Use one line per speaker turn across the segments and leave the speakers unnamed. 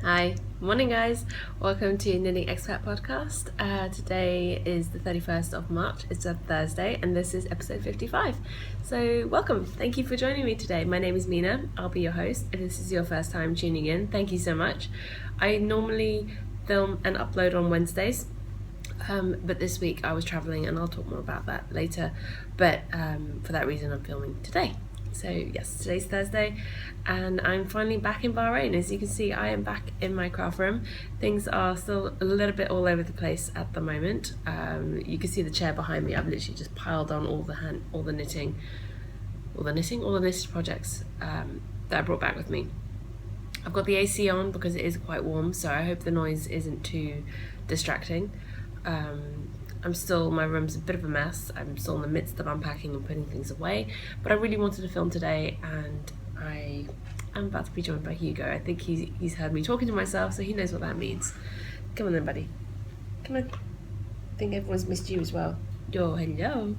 Hi, morning guys. Welcome to Knitting Expat Podcast. Today is the 31st of March. It's a Thursday and this is episode 55. So welcome. Thank you for joining me today. My name is Mina. I'll be your host. If this is your first time tuning in, thank you so much. I normally film and upload on Wednesdays. But this week I was traveling and I'll talk more about that later. But for that reason I'm filming today. So yes, today's Thursday and I'm finally back in Bahrain. As you can see, I am back in my craft room. Things are still a little bit all over the place at the moment. You can see the chair behind me. I've literally just piled on all the knitted projects that I brought back with me. I've got the AC on because it is quite warm, so I hope the noise isn't too distracting. My room's a bit of a mess. I'm still in the midst of unpacking and putting things away, but I really wanted to film today and I'm about to be joined by Hugo. I think he's heard me talking to myself, so he knows what that means. Come on then, buddy. Come on. I think everyone's missed you as well. Yo, hello.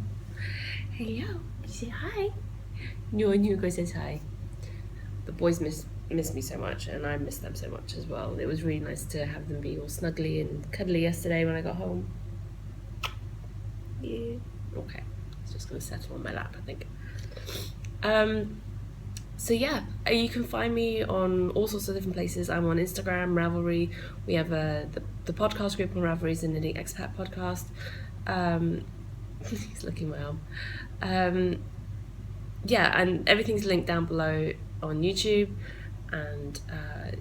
Hello. You say hi. No, and Hugo says hi. The boys miss me so much and I miss them so much as well. It was really nice to have them be all snuggly and cuddly yesterday when I got home. Yeah. Okay. It's just going to settle on my lap, I think. So yeah, you can find me on all sorts of different places. I'm on Instagram, Ravelry. We have the podcast group on Ravelry is the Knitting Expat Podcast. He's looking well. Yeah, and everything's linked down below on YouTube. And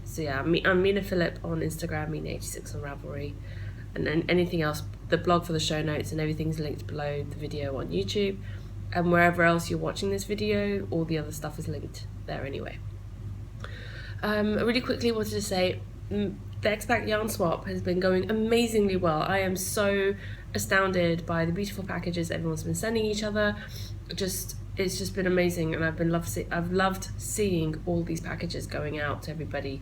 so yeah, I'm Mina Phillip on Instagram, Mina86 on Ravelry. And then anything else, the blog for the show notes and everything's linked below the video on YouTube. And wherever else you're watching this video, all the other stuff is linked there anyway. I really quickly wanted to say, the expat yarn swap has been going amazingly well. I am so astounded by the beautiful packages everyone's been sending each other. It's just been amazing, and I've loved seeing all these packages going out to everybody,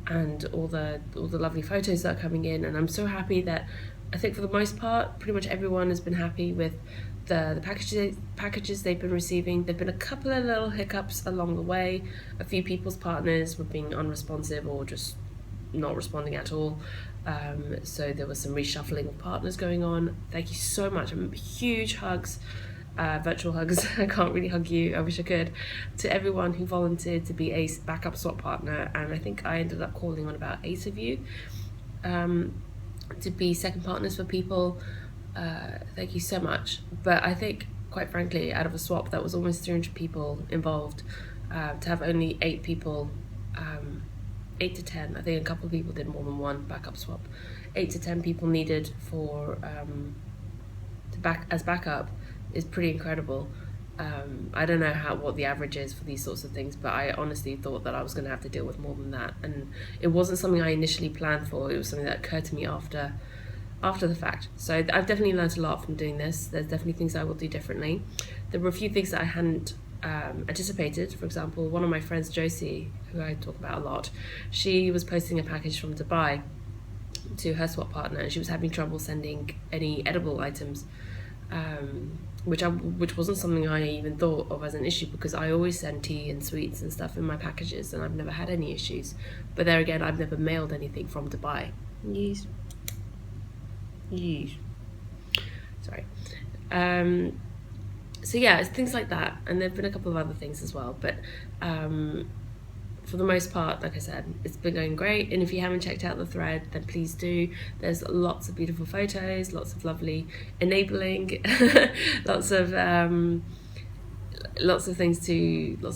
and all the lovely photos that are coming in. And I'm so happy that I think for the most part, pretty much everyone has been happy with the packages they've been receiving. There've been a couple of little hiccups along the way. A few people's partners were being unresponsive or just not responding at all. So there was some reshuffling of partners going on. Thank you so much. Huge hugs. Virtual hugs. I can't really hug you, I wish I could, to everyone who volunteered to be a backup swap partner, and I think I ended up calling on about 8 of you to be second partners for people. Thank you so much. But I think, quite frankly, out of a swap that was almost 300 people involved, to have only 8 people, 8 to 10, I think a couple of people did more than one backup swap, 8 to 10 people needed for as backup is pretty incredible. I don't know what the average is for these sorts of things, but I honestly thought that I was going to have to deal with more than that, and it wasn't something I initially planned for. It was something that occurred to me after the fact. So I've definitely learned a lot from doing this. There's definitely things I will do differently. There were a few things that I hadn't anticipated. For example, one of my friends, Josie, who I talk about a lot, she was posting a package from Dubai to her swap partner, and she was having trouble sending any edible items, which wasn't something I even thought of as an issue, because I always send tea and sweets and stuff in my packages and I've never had any issues. But there again, I've never mailed anything from Dubai. Yes. Sorry. So yeah, it's things like that, and there've been a couple of other things as well, but for the most part, like I said, it's been going great. And if you haven't checked out the thread, then please do. There's lots of beautiful photos, lots of lovely enabling, lots of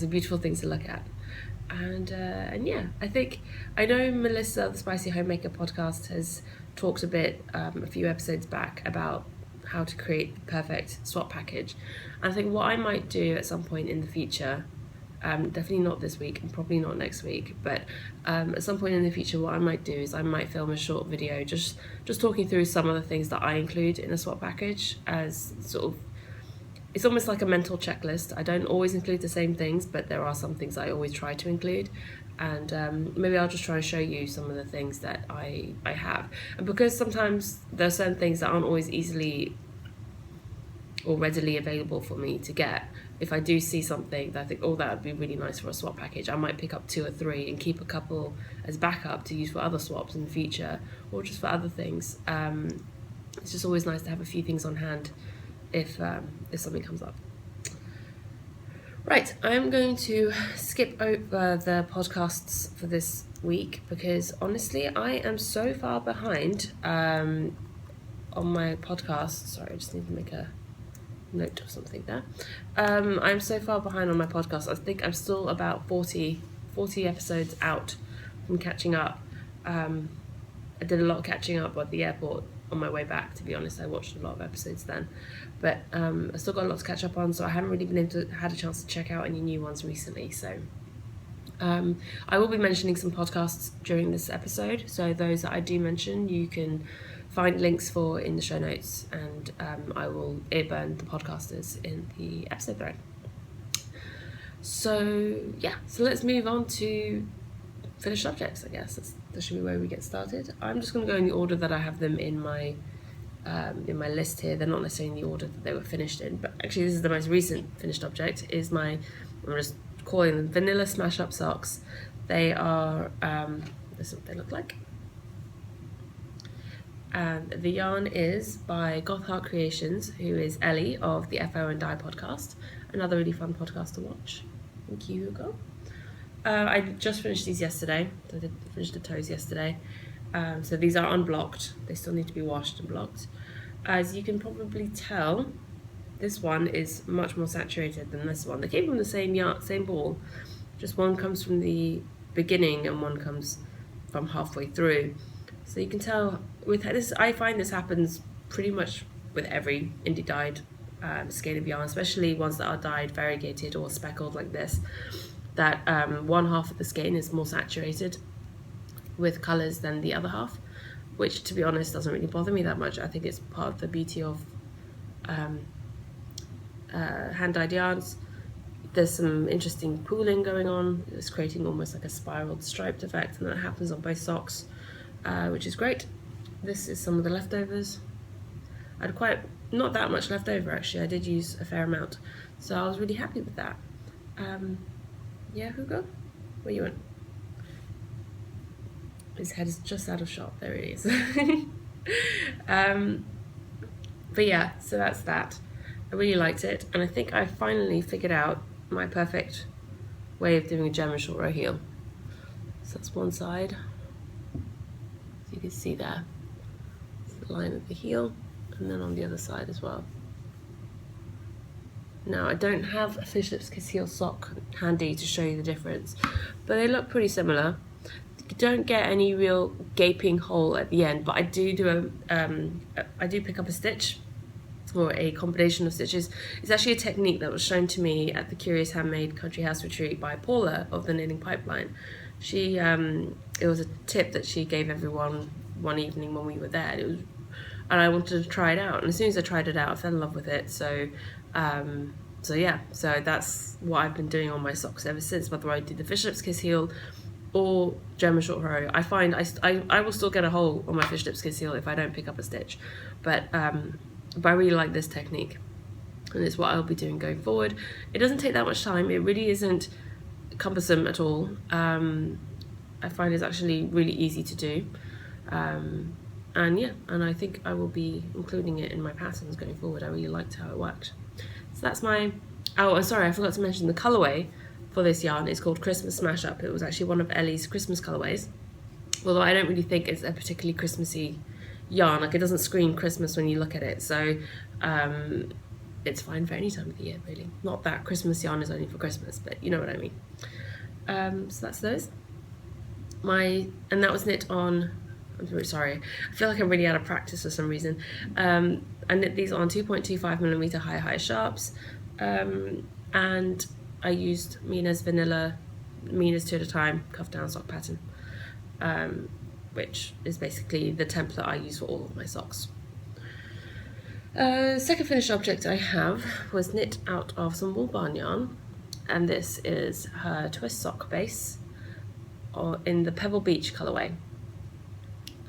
beautiful things to look at. And yeah, I know Melissa, the Spicy Homemaker podcast, has talked a bit a few episodes back about how to create the perfect swap package. And I think what I might do at some point in the future, definitely not this week and probably not next week, but at some point in the future, what I might do is I might film a short video just talking through some of the things that I include in a swap package, as sort of, it's almost like a mental checklist. I don't always include the same things, but there are some things I always try to include, and maybe I'll just try and show you some of the things that I have. And because sometimes there are certain things that aren't always easily or readily available for me to get. If I do see something that I think, oh, that would be really nice for a swap package, I might pick up 2 or 3 and keep a couple as backup to use for other swaps in the future, or just for other things. It's just always nice to have a few things on hand if something comes up. Right, I'm going to skip over the podcasts for this week because honestly I am so far behind on my podcast. Sorry, I just need to make a note of something there. I'm so far behind on my podcast. I think I'm still about 40 episodes out from catching up. I did a lot of catching up at the airport on my way back, to be honest. I watched a lot of episodes then, but I still got a lot to catch up on, so I haven't really had a chance to check out any new ones recently. So I will be mentioning some podcasts during this episode, so those that I do mention you can find links for in the show notes, and I will earburn the podcasters in the episode thread. So yeah, so let's move on to finished objects, I guess. That should be where we get started. I'm just going to go in the order that I have them in my list here. They're not necessarily in the order that they were finished in, but actually this is the most recent finished object. I'm just calling them vanilla smash up socks. They are this is what they look like. And the yarn is by Goth Heart Creations, who is Ellie of the FO and Die podcast. Another really fun podcast to watch. Thank you, Hugo. I just finished these yesterday. So I did finish the toes yesterday. So these are unblocked. They still need to be washed and blocked. As you can probably tell, this one is much more saturated than this one. They came from the same yarn, same ball. Just one comes from the beginning and one comes from halfway through. So you can tell with this. I find this happens pretty much with every indie dyed skein of yarn, especially ones that are dyed variegated or speckled like this. That one half of the skein is more saturated with colours than the other half, which to be honest doesn't really bother me that much. I think it's part of the beauty of hand-dyed yarns. There's some interesting pooling going on. It's creating almost like a spiraled striped effect, and that happens on both socks, which is great. This is some of the leftovers. I had not that much left over actually. I did use a fair amount, so I was really happy with that. Yeah, Hugo? Where you went? His head is just out of shot. There it is. But yeah, so that's that. I really liked it, and I think I finally figured out my perfect way of doing a German short row heel. So that's one side. So you can see there. It's the line of the heel, and then on the other side as well. Now, I don't have a Fishlip's Kiss heel sock handy to show you the difference, but they look pretty similar. You don't get any real gaping hole at the end, but I do I do pick up a stitch, or a combination of stitches. It's actually a technique that was shown to me at the Curious Handmade Country House Retreat by Paula of the Knitting Pipeline. She, it was a tip that she gave everyone one evening when we were there, and I wanted to try it out, and as soon as I tried it out, I fell in love with it. So yeah, so that's what I've been doing on my socks ever since, whether I do the Fishlip's Kiss heel or German short row. I find I will still get a hole on my Fishlip's Kiss heel if I don't pick up a stitch, but I really like this technique, and it's what I'll be doing going forward. It doesn't take that much time. It really isn't cumbersome at all. I find it's actually really easy to do, and yeah, and I think I will be including it in my patterns going forward. I really liked how it worked. So that's my, oh, sorry, I forgot to mention the colourway for this yarn is called Christmas Smash Up. It was actually one of Ellie's Christmas colourways, although I don't really think it's a particularly Christmassy yarn. Like, it doesn't scream Christmas when you look at it, so it's fine for any time of the year, really. Not that Christmas yarn is only for Christmas, but you know what I mean. So that's those. And that was knit on, I'm really sorry, I feel like I'm really out of practice for some reason. I knit these on 2.25mm high sharps, and I used Mina's vanilla, Mina's 2 at a time cuff down sock pattern, which is basically the template I use for all of my socks. Second finished object I have was knit out of some wool barn yarn, and this is her twist sock base in the Pebble Beach colourway.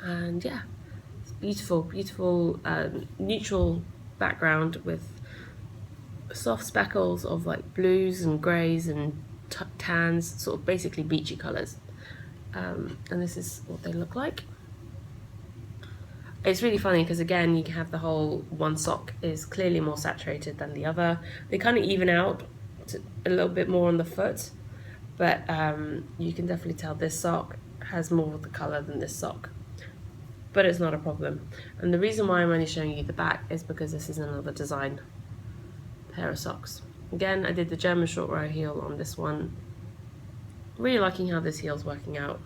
And yeah, it's beautiful neutral background with soft speckles of like blues and greys and tans, sort of basically beachy colours. And this is what they look like. It's really funny because again, you have the whole one sock is clearly more saturated than the other. They kind of even out a little bit more on the foot, but you can definitely tell this sock has more of the colour than this sock. But it's not a problem. And the reason why I'm only showing you the back is because this is another design pair of socks. Again, I did the German short row heel on this one. Really liking how this heel's working out.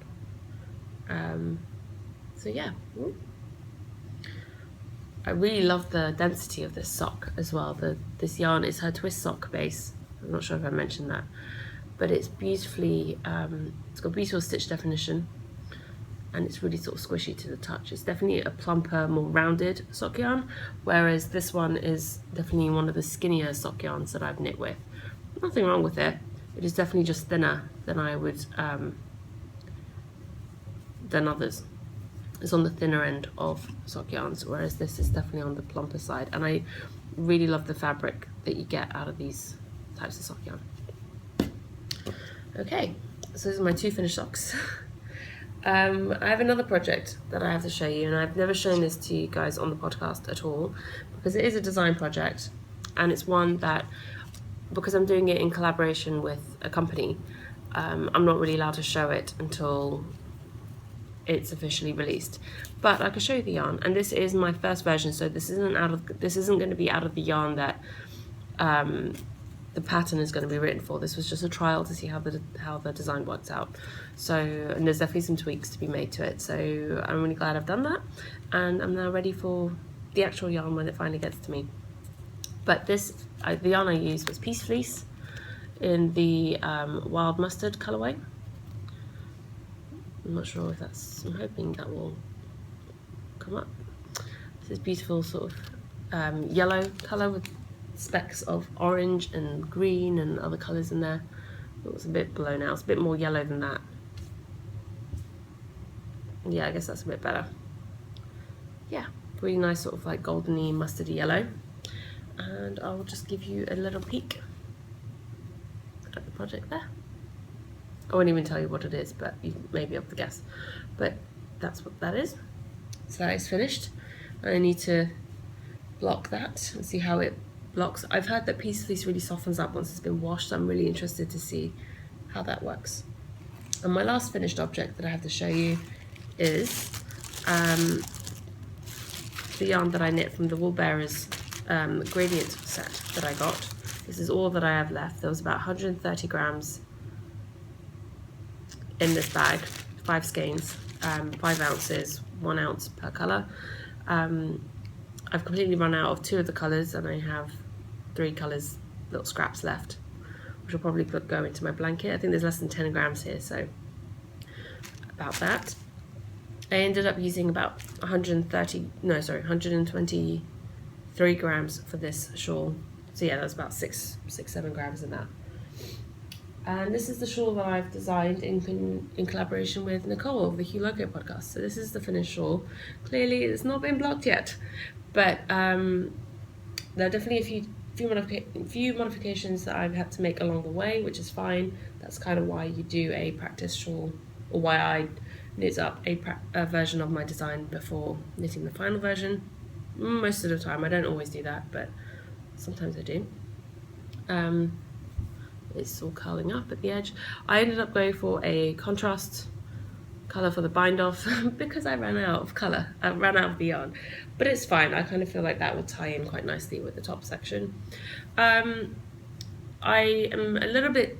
So yeah. I really love the density of this sock as well. This yarn is her twist sock base. I'm not sure if I mentioned that. But it's beautifully, it's got beautiful stitch definition. And it's really sort of squishy to the touch. It's definitely a plumper, more rounded sock yarn, whereas this one is definitely one of the skinnier sock yarns that I've knit with. Nothing wrong with it. It is definitely just thinner than I would, than others. It's on the thinner end of sock yarns, whereas this is definitely on the plumper side. And I really love the fabric that you get out of these types of sock yarn. Okay, so those are my 2 finished socks. I have another project that I have to show you, and I've never shown this to you guys on the podcast at all, because it is a design project, and it's one that, because I'm doing it in collaboration with a company, I'm not really allowed to show it until it's officially released. But I can show you the yarn, and this is my first version, so this isn't going to be out of the yarn that the pattern is going to be written for. This was just a trial to see how the design works out. So, and there's definitely some tweaks to be made to it. So I'm really glad I've done that, and I'm now ready for the actual yarn when it finally gets to me. But the yarn I used was Peace Fleece in the Wild Mustard colourway. I'm not sure if I'm hoping that will come up. This is beautiful sort of yellow colour with specks of orange and green and other colours in there. It was a bit blown out. It's a bit more yellow than that. Yeah, I guess that's a bit better. Yeah, really nice sort of like goldeny mustardy yellow. And I'll just give you a little peek at the project there. I won't even tell you what it is, but you may be able to guess. But that's what that is. So that is finished. I need to block that and see how it blocks. I've heard that Peace Fleece really softens up once it's been washed, so I'm really interested to see how that works. And my last finished object that I have to show you is the yarn that I knit from the Wool Bearers gradient set that I got. This is all that I have left. There was about 130 grams in this bag, 5 skeins, 5 ounces, 1 ounce per colour. I've completely run out of 2 of the colours, and I have 3 colours, little scraps left, which will probably go into my blanket. I think there's less than 10 grams here, so about that. I ended up using about 123 grams for this shawl. So yeah, that's about 7 grams in that. And this is the shawl that I've designed in collaboration with Nicole of the Hugo podcast. So this is the finished shawl. Clearly it's not been blocked yet, but there are definitely a few modifications that I've had to make along the way, which is fine. That's kind of why you do a practice shawl, or why I knit up a version of my design before knitting the final version. Most of the time, I don't always do that, but sometimes I do. It's all curling up at the edge. I ended up going for a contrast colour for the bind off because I ran out of colour. I ran out of the yarn, but it's fine. I kind of feel like that will tie in quite nicely with the top section. I am a little bit,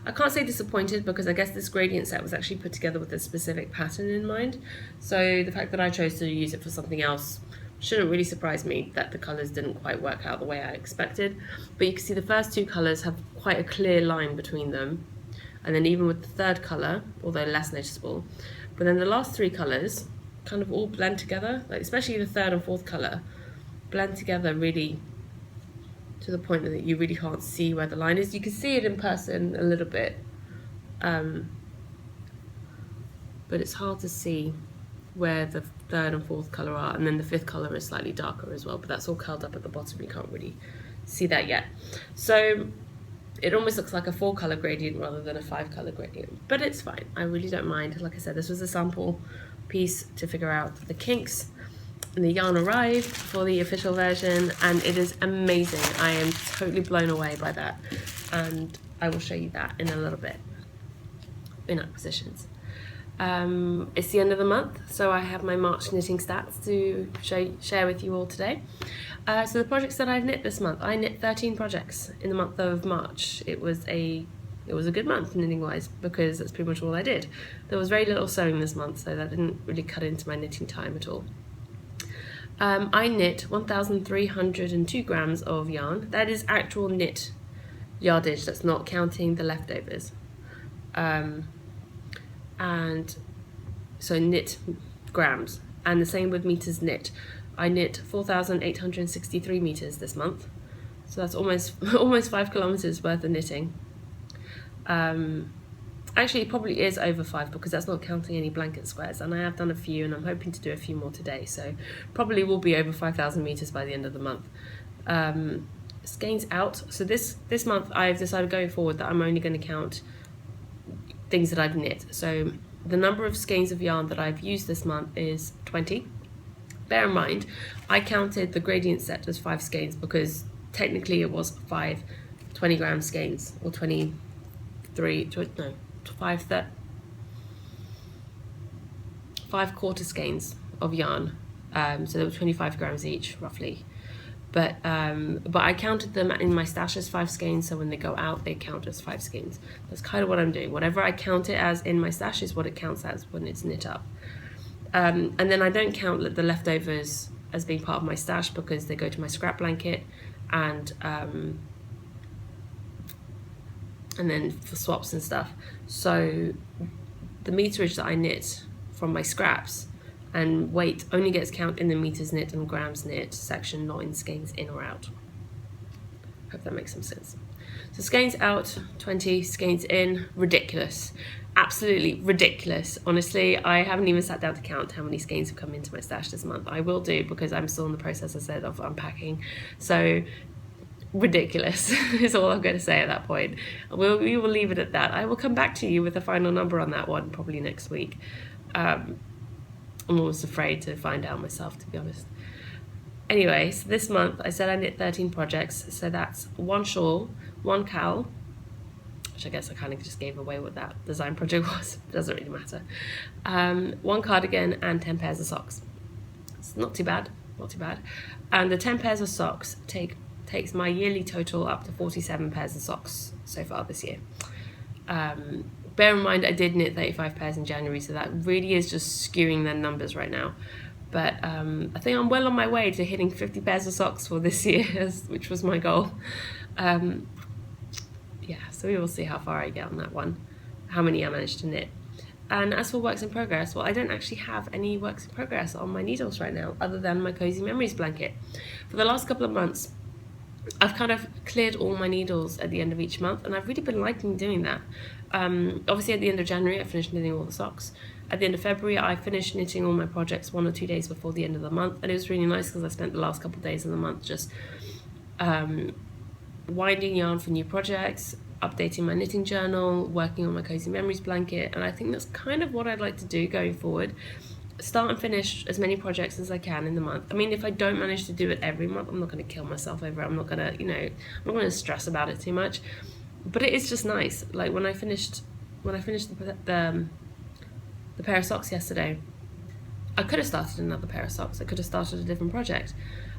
I can't say disappointed, because I guess this gradient set was actually put together with a specific pattern in mind. So the fact that I chose to use it for something else shouldn't really surprise me that the colours didn't quite work out the way I expected. But you can see the first 2 colours have quite a clear line between them, and then even with the third colour, although less noticeable, but then the last 3 colours kind of all blend together, like especially the third and fourth colour blend together really to the point that you really can't see where the line is. You can see it in person a little bit, but it's hard to see where the third and fourth colour are, and then the 5th colour is slightly darker as well, but that's all curled up at the bottom. You can't really see that yet. So it almost looks like a 4-colour gradient rather than a 5-colour gradient, but it's fine. I really don't mind. Like I said, this was a sample piece to figure out the kinks, and the yarn arrived for the official version, and it is amazing. I am totally blown away by that, and I will show you that in a little bit in acquisitions. It's the end of the month, so I have my March knitting stats to share with you all today. So the projects that I've knit this month, I knit 13 projects in the month of March. It was a good month knitting wise, because that's pretty much all I did. There was very little sewing this month, so that didn't really cut into my knitting time at all. I knit 1,302 grams of yarn. That is actual knit yardage, that's not counting the leftovers. And so knit grams, and the same with meters knit. I knit 4,863 meters this month, so that's almost 5 kilometers worth of knitting. Actually it probably is over 5, because that's not counting any blanket squares, and I have done a few, and I'm hoping to do a few more today, so probably will be over 5,000 meters by the end of the month. Skeins out, so this month I've decided going forward that I'm only going to count things that I've knit. So the number of skeins of yarn that I've used this month is 20. Bear in mind, I counted the gradient set as 5 skeins, because technically it was 5 20-gram skeins, or 5 quarter skeins of yarn. So they were 25 grams each, roughly. But I counted them in my stash as 5 skeins, so when they go out, they count as 5 skeins. That's kind of what I'm doing. Whatever I count it as in my stash is what it counts as when it's knit up. And then I don't count the leftovers as being part of my stash, because they go to my scrap blanket, and then for swaps and stuff. So the meterage that I knit from my scraps and weight only gets counted in the meters knit and grams knit section, not in skeins in or out. Hope that makes some sense. So skeins out 20, skeins in, ridiculous. Absolutely ridiculous. Honestly, I haven't even sat down to count how many skeins have come into my stash this month. I will do, because I'm still in the process, I said, of unpacking. So ridiculous is all I'm going to say at that point. We will leave it at that. I will come back to you with a final number on that one probably next week. I'm almost afraid to find out myself, to be honest. Anyway, so this month I said I knit 13 projects, so that's 1 shawl, 1 cowl, which I guess I kind of just gave away what that design project was. It doesn't really matter. 1 cardigan and 10 pairs of socks. It's not too bad, not too bad. And the 10 pairs of socks takes my yearly total up to 47 pairs of socks so far this year. Bear in mind I did knit 35 pairs in January, so that really is just skewing their numbers right now. But I think I'm well on my way to hitting 50 pairs of socks for this year, which was my goal. Yeah, so we will see how far I get on that one, how many I managed to knit. And as for works in progress, well, I don't actually have any works in progress on my needles right now, other than my Cozy Memories blanket. For the last couple of months, I've kind of cleared all my needles at the end of each month, and I've really been liking doing that. Obviously at the end of January I finished knitting all the socks. At the end of February I finished knitting all my projects 1 or 2 days before the end of the month, and it was really nice because I spent the last couple of days of the month just winding yarn for new projects, updating my knitting journal, working on my Cozy Memories blanket, and I think that's kind of what I'd like to do going forward. Start and finish as many projects as I can in the month. I mean, if I don't manage to do it every month, I'm not going to kill myself over it. I'm not going to, I'm not going to stress about it too much. But it is just nice. Like when I finished the pair of socks yesterday, I could have started another pair of socks. I could have started a different project.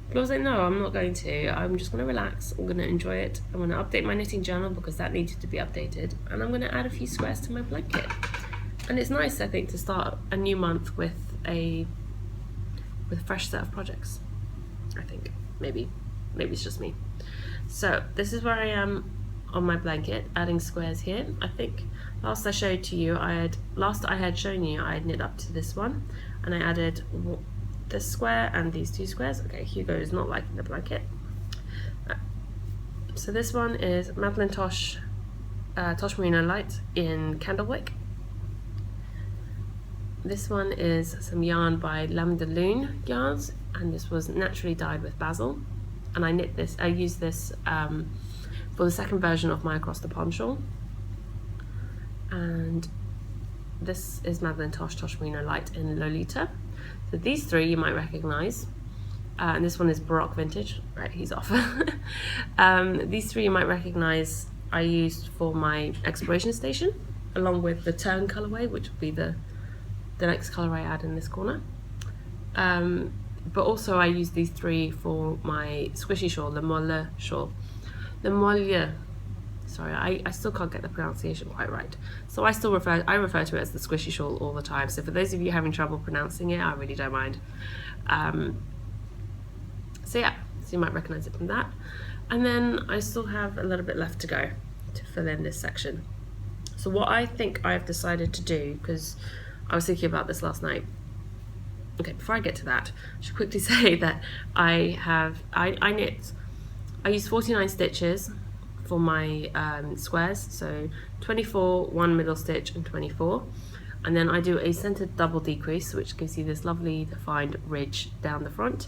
But I was like, no, I'm not going to. I'm just going to relax. I'm going to enjoy it. I'm going to update my knitting journal because that needed to be updated. And I'm going to add a few squares to my blanket. And it's nice, I think, to start a new month with a fresh set of projects. I think maybe it's just me. So this is where I am on my blanket, adding squares here. I think last I had shown you I had knit up to this one, and I added this square and these 2 squares. Okay, Hugo is not liking the blanket. So this one is Madeline Tosh Merino Light in Candlewick. This one is some yarn by Lame de Lune yarns, and this was naturally dyed with basil. and I use this for the second version of my Across the Pond shawl. And this is Madeline Tosh Merino Light in Lolita. So these three you might recognise. And this one is Baroque Vintage. Right, he's off. These three you might recognise I used for my exploration station, along with the Turn colourway, which will be the next colour I add in this corner. But also I use these three for my squishy shawl, the Molle shawl. The Molle. Sorry, I still can't get the pronunciation quite right. So I refer to it as the squishy shawl all the time. So for those of you having trouble pronouncing it, I really don't mind. So you might recognise it from that. And then I still have a little bit left to go to fill in this section. So what I think I've decided to do, because I was thinking about this last night. Okay, before I get to that, I should quickly say that I use 49 stitches for my squares, so 24, one middle stitch and 24. And then I do a centered double decrease, which gives you this lovely defined ridge down the front.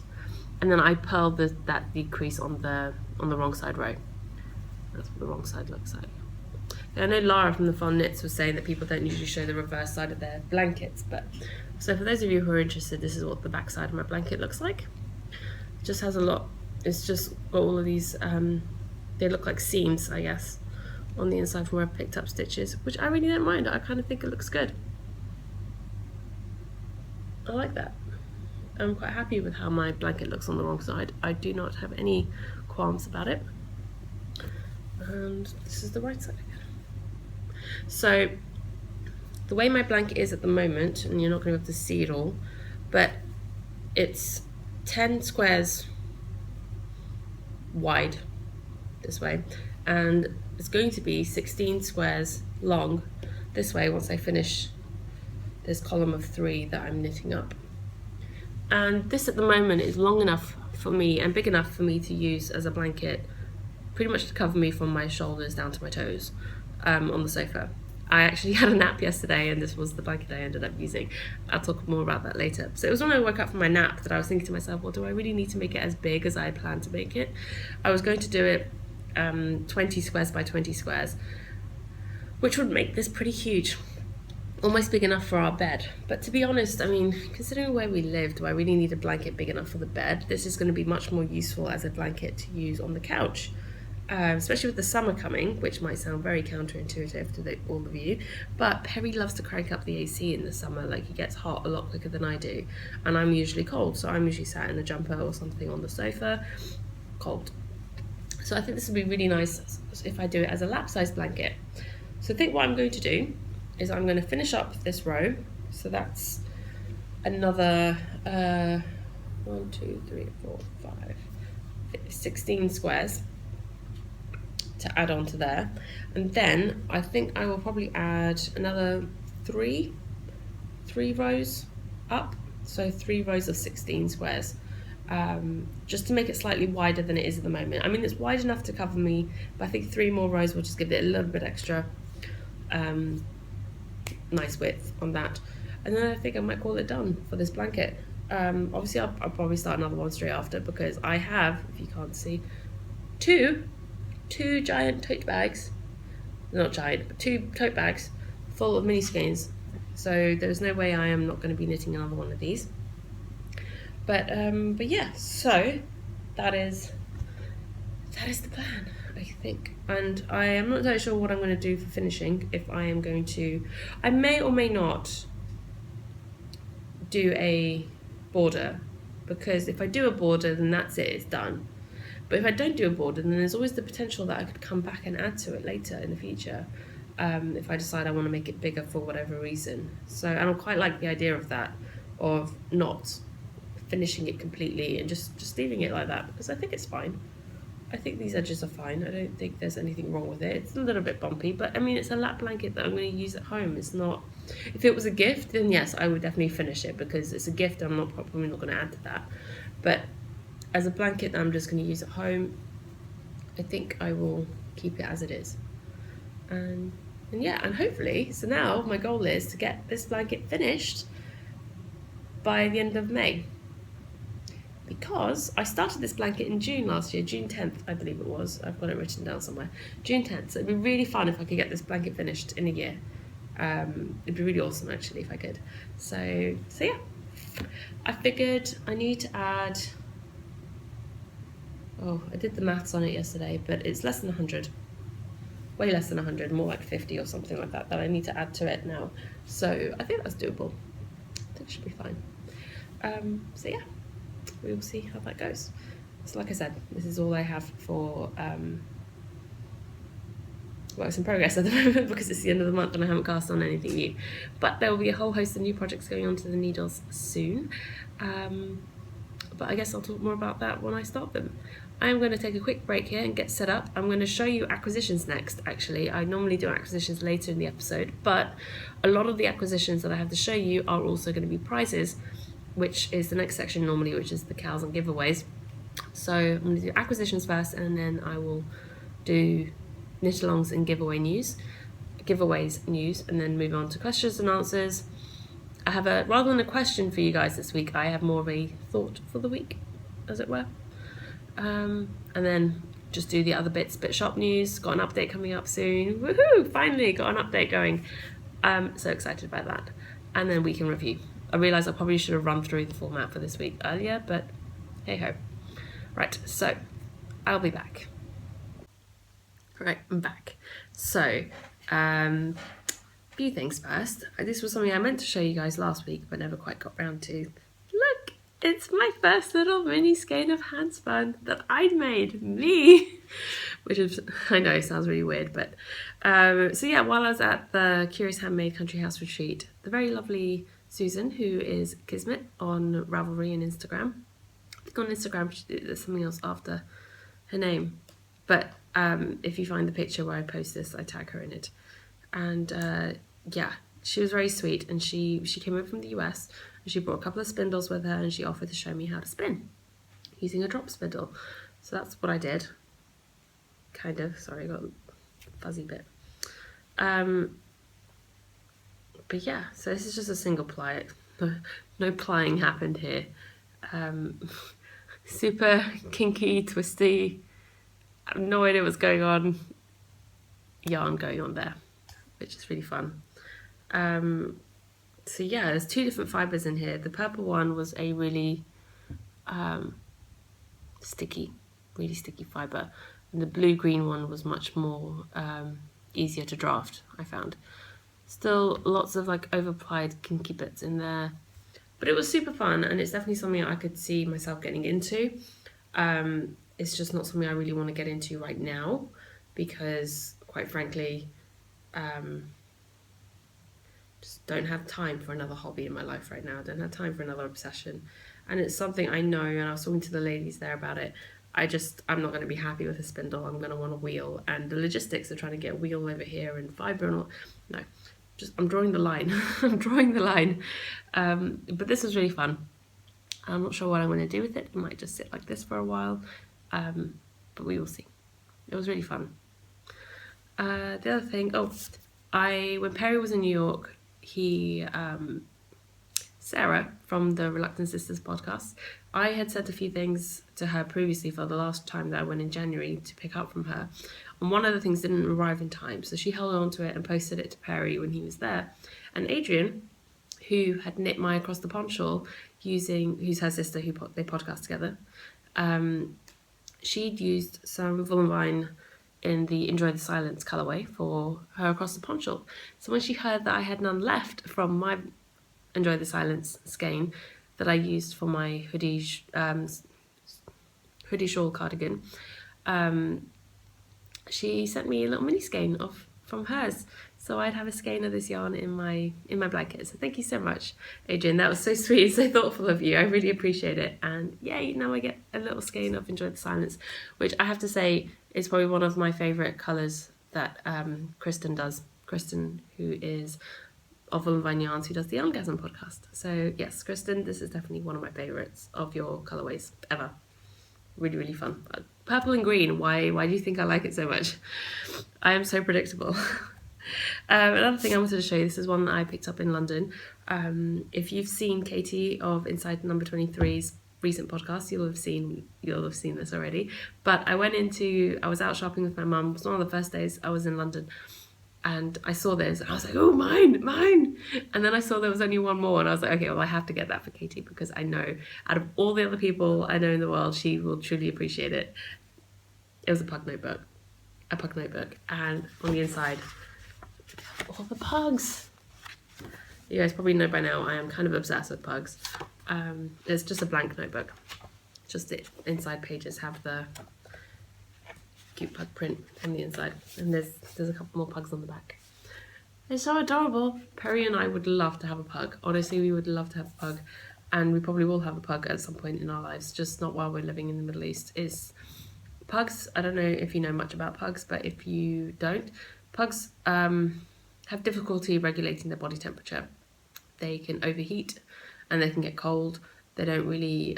And then I purl that decrease on the wrong side row. That's what the wrong side looks like. Now, I know Lara from the Fun Knits was saying that people don't usually show the reverse side of their blankets, but so for those of you who are interested, this is what the back side of my blanket looks like. It just has a lot. It's just got all of these. They look like seams, I guess, on the inside from where I picked up stitches, which I really don't mind. I kind of think it looks good. I like that. I'm quite happy with how my blanket looks on the wrong side. I do not have any qualms about it. And this is the right side again. So the way my blanket is at the moment, and you're not going to be able to see it all, but it's 10 squares wide this way, and it's going to be 16 squares long this way once I finish this column of 3 that I'm knitting up. And this at the moment is long enough for me and big enough for me to use as a blanket, pretty much to cover me from my shoulders down to my toes on the sofa. I actually had a nap yesterday and this was the blanket I ended up using. I'll talk more about that later. So it was when I woke up from my nap that I was thinking to myself, well, do I really need to make it as big as I had planned to make it? I was going to do it 20 squares by 20 squares, which would make this pretty huge. Almost big enough for our bed. But to be honest, I mean, considering where we live, do I really need a blanket big enough for the bed? This is going to be much more useful as a blanket to use on the couch, especially with the summer coming, which might sound very counterintuitive to all of you, but Perry loves to crank up the AC in the summer. Like, he gets hot a lot quicker than I do, and I'm usually cold, so I'm usually sat in a jumper or something on the sofa, cold. So I think this would be really nice if I do it as a lap-sized blanket. So I think what I'm going to do is I'm going to finish up this row. So that's another 16 squares to add on to there. And then I think I will probably add another three rows up. So 3 rows of 16 squares, just to make it slightly wider than it is at the moment. I mean, it's wide enough to cover me, but I think 3 more rows will just give it a little bit extra nice width on that. And then I think I might call it done for this blanket. Obviously I'll probably start another one straight after, because I have, if you can't see, two giant tote bags, not giant, but 2 tote bags full of mini skeins. So there's no way I am not going to be knitting another one of these. But yeah, so that is the plan, I think. And I am not entirely sure what I'm going to do for finishing. If I am going to, I may or may not do a border, because if I do a border, then that's it, it's done. But if I don't do a border, then there's always the potential that I could come back and add to it later in the future, if I decide I want to make it bigger for whatever reason. So, and I quite like the idea of that, of not finishing it completely and just leaving it like that, because I think it's fine. I think these edges are fine. I don't think there's anything wrong with it. It's a little bit bumpy, but I mean, it's a lap blanket that I'm going to use at home. It's not, if it was a gift, then yes, I would definitely finish it, because it's a gift. I'm probably not going to add to that. But as a blanket that I'm just going to use at home, I think I will keep it as it is. And yeah, and hopefully, so now my goal is to get this blanket finished by the end of May. because I started this blanket in June last year, June 10th, I believe it was. I've got it written down somewhere. June 10th. So it'd be really fun if I could get this blanket finished in a year. It'd be really awesome, actually, if I could. So yeah. I figured I need to add... Oh, I did the maths on it yesterday, but it's less than 100. Way less than 100, more like 50 or something like that I need to add to it now. So I think that's doable. I think it should be fine. So yeah, we will see how that goes. So like I said, this is all I have for works in progress at the moment because it's the end of the month and I haven't cast on anything new. But there will be a whole host of new projects going onto the needles soon. But I guess I'll talk more about that when I start them. I'm going to take a quick break here and get set up. I'm going to show you acquisitions next, actually. I normally do acquisitions later in the episode, but a lot of the acquisitions that I have to show you are also going to be prizes, which is the next section normally, which is the cows and giveaways. So I'm going to do acquisitions first, and then I will do Knitalongs and giveaways news, and then move on to questions and answers. I have rather than a question for you guys this week, I have more of a thought for the week, as it were. And then just do the other bit shop news. Got an update coming up soon. Woohoo! Finally got an update going. So excited about that. And then we can review. I realise I probably should have run through the format for this week earlier, but hey ho. Right, so I'll be back. Right, I'm back. So, few things first. This was something I meant to show you guys last week, but never quite got round to. Look, it's my first little mini skein of handspun that I'd made, me, which is, I know, sounds really weird, but so yeah, while I was at the Curious Handmade Country House retreat, the very lovely Susan, who is Kismet on Ravelry and Instagram. I think on Instagram there's something else after her name, but if you find the picture where I post this, I tag her in it. And yeah, she was very sweet, and she came over from the US, and she brought a couple of spindles with her, and she offered to show me how to spin using a drop spindle. So that's what I did. Kind of. Sorry, I got a fuzzy bit. But yeah, so this is just a single ply. No plying happened here. Super kinky, twisty. I have no idea what's going on. Yarn going on there, which is really fun. So yeah, there's two different fibres in here. The purple one was a really sticky fibre, and the blue-green one was much more easier to draft, I found. Still lots of like overplied kinky bits in there, but it was super fun, and it's definitely something I could see myself getting into. It's just not something I really want to get into right now, because quite frankly, just don't have time for another hobby in my life right now. I don't have time for another obsession, and it's something I know, and I was talking to the ladies there about it. I'm not going to be happy with a spindle. I'm going to want a wheel, and the logistics of trying to get a wheel over here and fibre and all. No, just I'm drawing the line. I'm drawing the line. But this was really fun. I'm not sure what I'm going to do with it. I might just sit like this for a while, but we will see. It was really fun. The other thing, when Perry was in New York, Sarah from the Reluctant Sisters podcast, I had said a few things to her previously for the last time that I went in January to pick up from her, and one of the things didn't arrive in time, so she held on to it and posted it to Perry when he was there. And Adrian, who had knit my Across the Pond shawl who's her sister, they podcast together, she'd used some Wollonvine in the Enjoy the Silence colourway for her Across the Pond shawl. So when she heard that I had none left from my Enjoy the Silence skein that I used for my hoodie shawl cardigan, she sent me a little mini skein from hers, so I'd have a skein of this yarn in my blanket. So thank you so much, Adrian. That was so sweet and so thoughtful of you. I really appreciate it. And yeah, now I get a little skein of Enjoy the Silence, which I have to say is probably one of my favourite colours that Kristen does. Kristen, who is of Wollonvine Yarns, who does the Orgasm podcast. So yes, Kristen, this is definitely one of my favourites of your colourways ever. Really, really fun. Purple and green, why do you think I like it so much? I am so predictable. Another thing I wanted to show you, this is one that I picked up in London. If you've seen Katie of Inside Number 23's recent podcasts, you'll have seen this already. But I was out shopping with my mum. It was one of the first days I was in London, and I saw this, and I was like, oh, mine. And then I saw there was only one more, and I was like, okay, well, I have to get that for Katie, because I know out of all the other people I know in the world, she will truly appreciate it. It was a pug notebook, and on the inside, all the pugs. You guys probably know by now I am kind of obsessed with pugs. It's just a blank notebook. Just the inside pages have the cute pug print on the inside, and there's a couple more pugs on the back. They're so adorable. Perry and I would love to have a pug. Honestly, we would love to have a pug, and we probably will have a pug at some point in our lives, just not while we're living in the Middle East. Pugs, I don't know if you know much about pugs, but if you don't, pugs have difficulty regulating their body temperature. They can overheat and they can get cold. They don't really,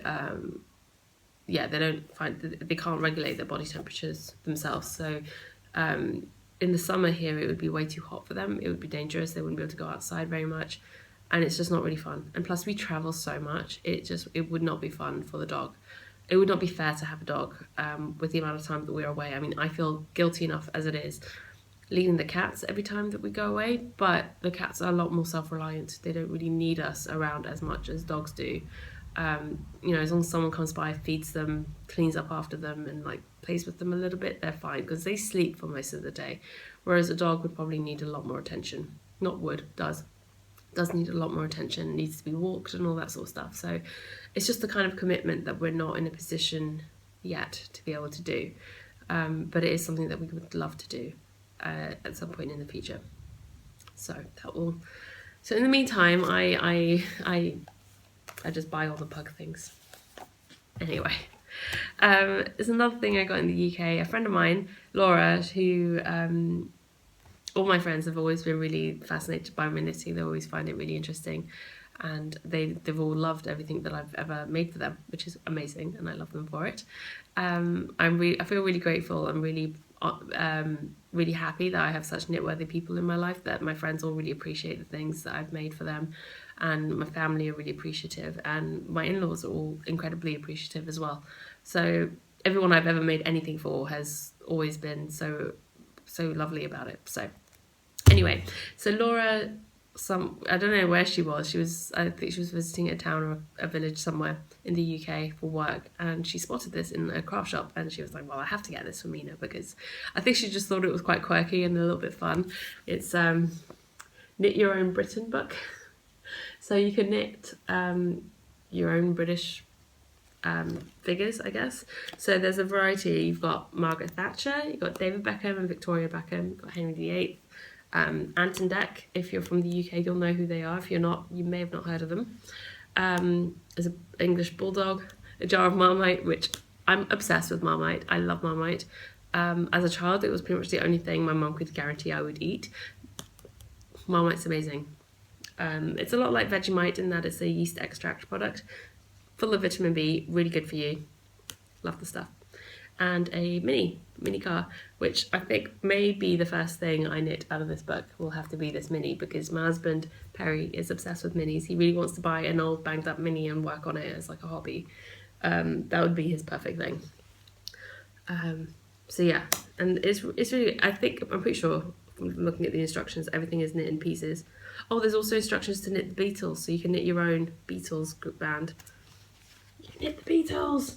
they can't regulate their body temperatures themselves. So in the summer here, it would be way too hot for them. It would be dangerous. They wouldn't be able to go outside very much. And it's just not really fun. And plus we travel so much, it would not be fun for the dog. It would not be fair to have a dog with the amount of time that we're away. I mean, I feel guilty enough as it is leading the cats every time that we go away, but the cats are a lot more self-reliant. They don't really need us around as much as dogs do. As long as someone comes by, feeds them, cleans up after them, and like plays with them a little bit, they're fine, because they sleep for most of the day. Whereas a dog would probably need a lot more attention. Does need a lot more attention, needs to be walked and all that sort of stuff. So it's just the kind of commitment that we're not in a position yet to be able to do. But it is something that we would love to do at some point in the future. So in the meantime, I just buy all the pug things. Anyway, there's another thing I got in the UK. A friend of mine, Laura, who all my friends have always been really fascinated by my knitting. They always find it really interesting, and they've all loved everything that I've ever made for them, which is amazing, and I love them for it. I feel really grateful. I'm really really happy that I have such knitworthy people in my life, that my friends all really appreciate the things that I've made for them, and my family are really appreciative, and my in-laws are all incredibly appreciative as well. So everyone I've ever made anything for has always been so lovely about it. So anyway, so Laura, I don't know where she was. I think she was visiting a town or a village somewhere in the UK for work, and she spotted this in a craft shop, and she was like, well, I have to get this for Mina, because I think she just thought it was quite quirky and a little bit fun. It's Knit Your Own Britain book. So you can knit your own British figures, I guess. So there's a variety. You've got Margaret Thatcher, you've got David Beckham and Victoria Beckham, you've got Henry VIII, Ant and Dec. If you're from the UK, you'll know who they are. If you're not, you may have not heard of them. There's an English bulldog, a jar of Marmite, which I'm obsessed with Marmite. I love Marmite. As a child, it was pretty much the only thing my mum could guarantee I would eat. Marmite's amazing. It's a lot like Vegemite in that it's a yeast extract product, full of vitamin B, really good for you. Love the stuff. And a mini car, which I think may be the first thing I knit out of this book. Will have to be this mini, because my husband Perry is obsessed with minis. He really wants to buy an old banged up mini and work on it as like a hobby. That would be his perfect thing. So yeah, and it's really, I'm pretty sure from looking at the instructions, everything is knit in pieces. Oh, there's also instructions to knit the Beatles, so you can knit your own Beatles group band. You can knit the Beatles.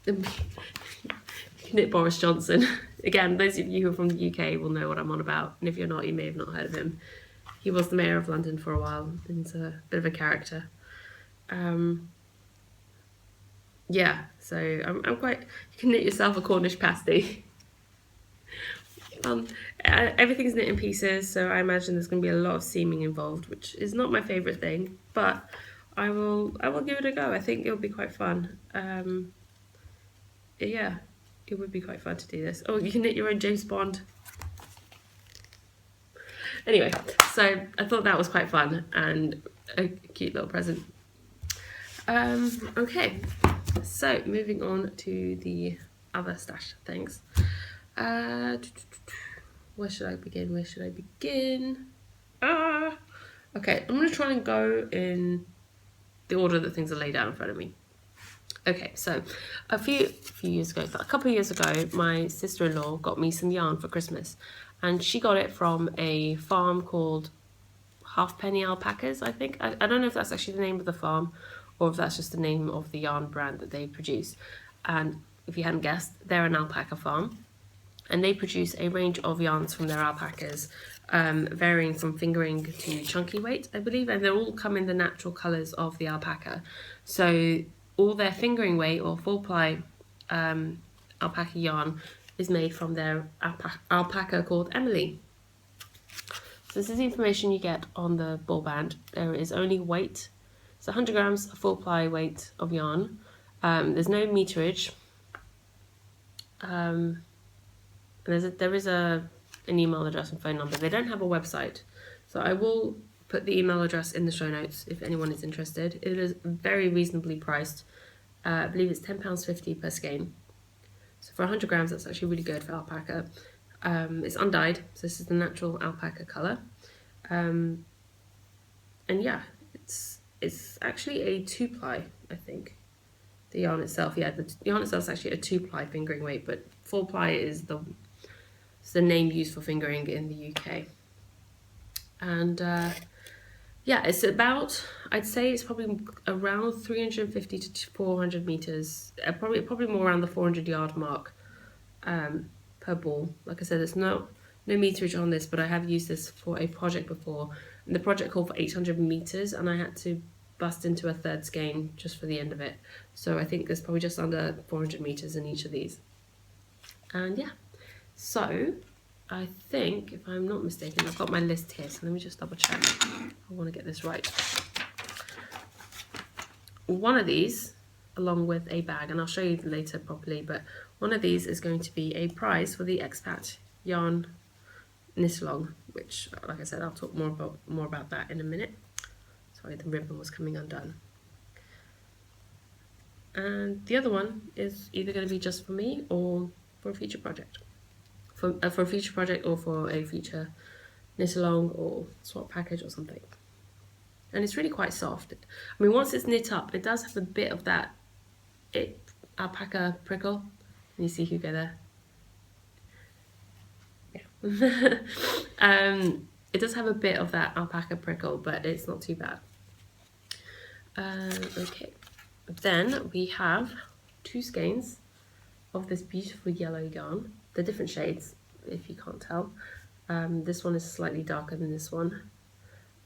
You can knit Boris Johnson. Again, those of you who are from the UK will know what I'm on about, and if you're not, you may have not heard of him. He was the mayor of London for a while, and he's a bit of a character. Yeah, so I'm quite. You can knit yourself a Cornish pasty. Everything's knit in pieces, so I imagine there's going to be a lot of seaming involved, which is not my favourite thing, but I will give it a go. I think it'll be quite fun. Yeah, it would be quite fun to do this. Oh, you can knit your own James Bond. Anyway, so I thought that was quite fun and a cute little present. Okay, so moving on to the other stash things. Where should I begin? Okay, I'm going to try and go in the order that things are laid out in front of me. Okay, so a couple of years ago, my sister-in-law got me some yarn for Christmas, and she got it from a farm called Halfpenny Alpacas, I think. I don't know if that's actually the name of the farm or if that's just the name of the yarn brand that they produce. And if you hadn't guessed, they're an alpaca farm, and they produce a range of yarns from their alpacas, varying from fingering to chunky weight, I believe, and they all come in the natural colours of the alpaca. So all their fingering weight or 4-ply alpaca yarn is made from their alpaca called Emily. So this is the information you get on the ball band. There is only weight. It's 100 grams, a 4-ply weight of yarn. There's no meterage. And there is an email address and phone number. They don't have a website. So I will put the email address in the show notes if anyone is interested. It is very reasonably priced. I believe it's £10.50 per skein. So for 100 grams, that's actually really good for alpaca. It's undyed, so this is the natural alpaca colour. And yeah, it's actually a 2-ply, I think. The yarn itself, the yarn itself is actually a 2-ply fingering weight, but 4-ply is the name used for fingering in the UK. And yeah, it's about, I'd say it's probably around 350 to 400 meters, probably more around the 400 yard mark per ball. Like I said, there's no meterage on this, but I have used this for a project before, and the project called for 800 meters, and I had to bust into a third skein just for the end of it. So I think there's probably just under 400 meters in each of these. And yeah, so I think, if I'm not mistaken, I've got my list here, so let me just double check. I want to get this right. One of these, along with a bag, and I'll show you later properly, but one of these is going to be a prize for the Expat Yarn Knitalong, which, like I said, I'll talk more about that in a minute. Sorry, the ribbon was coming undone. And the other one is either going to be just for me or for a future project. For a future project or for a future knit-along or swap package or something. And it's really quite soft. I mean, once it's knit up, it does have a bit of that alpaca prickle. Can you see Hugo there? Yeah. It does have a bit of that alpaca prickle, but it's not too bad. Okay. Then we have 2 skeins of this beautiful yellow yarn. They're different shades, if you can't tell. This one is slightly darker than this one.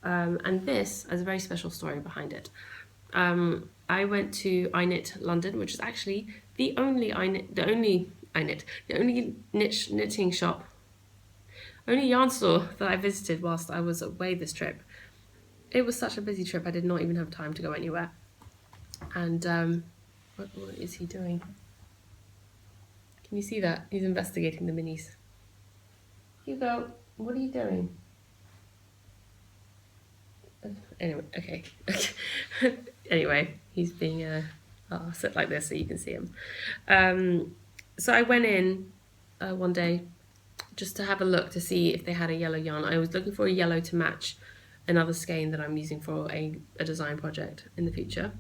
And this has a very special story behind it. I went to iKnit London, which is actually the only knitting shop, only yarn store that I visited whilst I was away this trip. It was such a busy trip, I did not even have time to go anywhere. And what is he doing? Can you see that? He's investigating the minis. Hugo, what are you doing? Anyway, okay. Anyway, he's being I'll sit like this so you can see him. So I went in one day just to have a look to see if they had a yellow yarn. I was looking for a yellow to match another skein that I'm using for a design project in the future.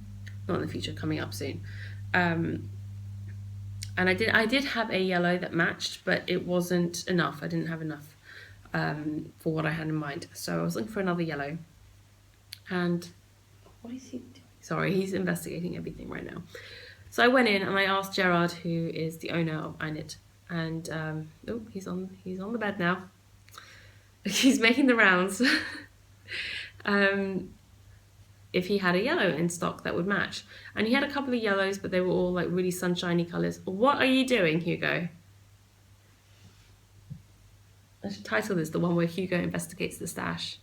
Not in the future, coming up soon. And I did have a yellow that matched, but it wasn't enough. I didn't have enough for what I had in mind. So I was looking for another yellow. And what is he doing? Sorry, he's investigating everything right now. So I went in and I asked Gerard, who is the owner of iKnit, and oh, he's on the bed now. He's making the rounds. If he had a yellow in stock that would match. And he had a couple of yellows, but they were all like really sunshiny colours. What are you doing, Hugo? I should title this the one where Hugo investigates the stash.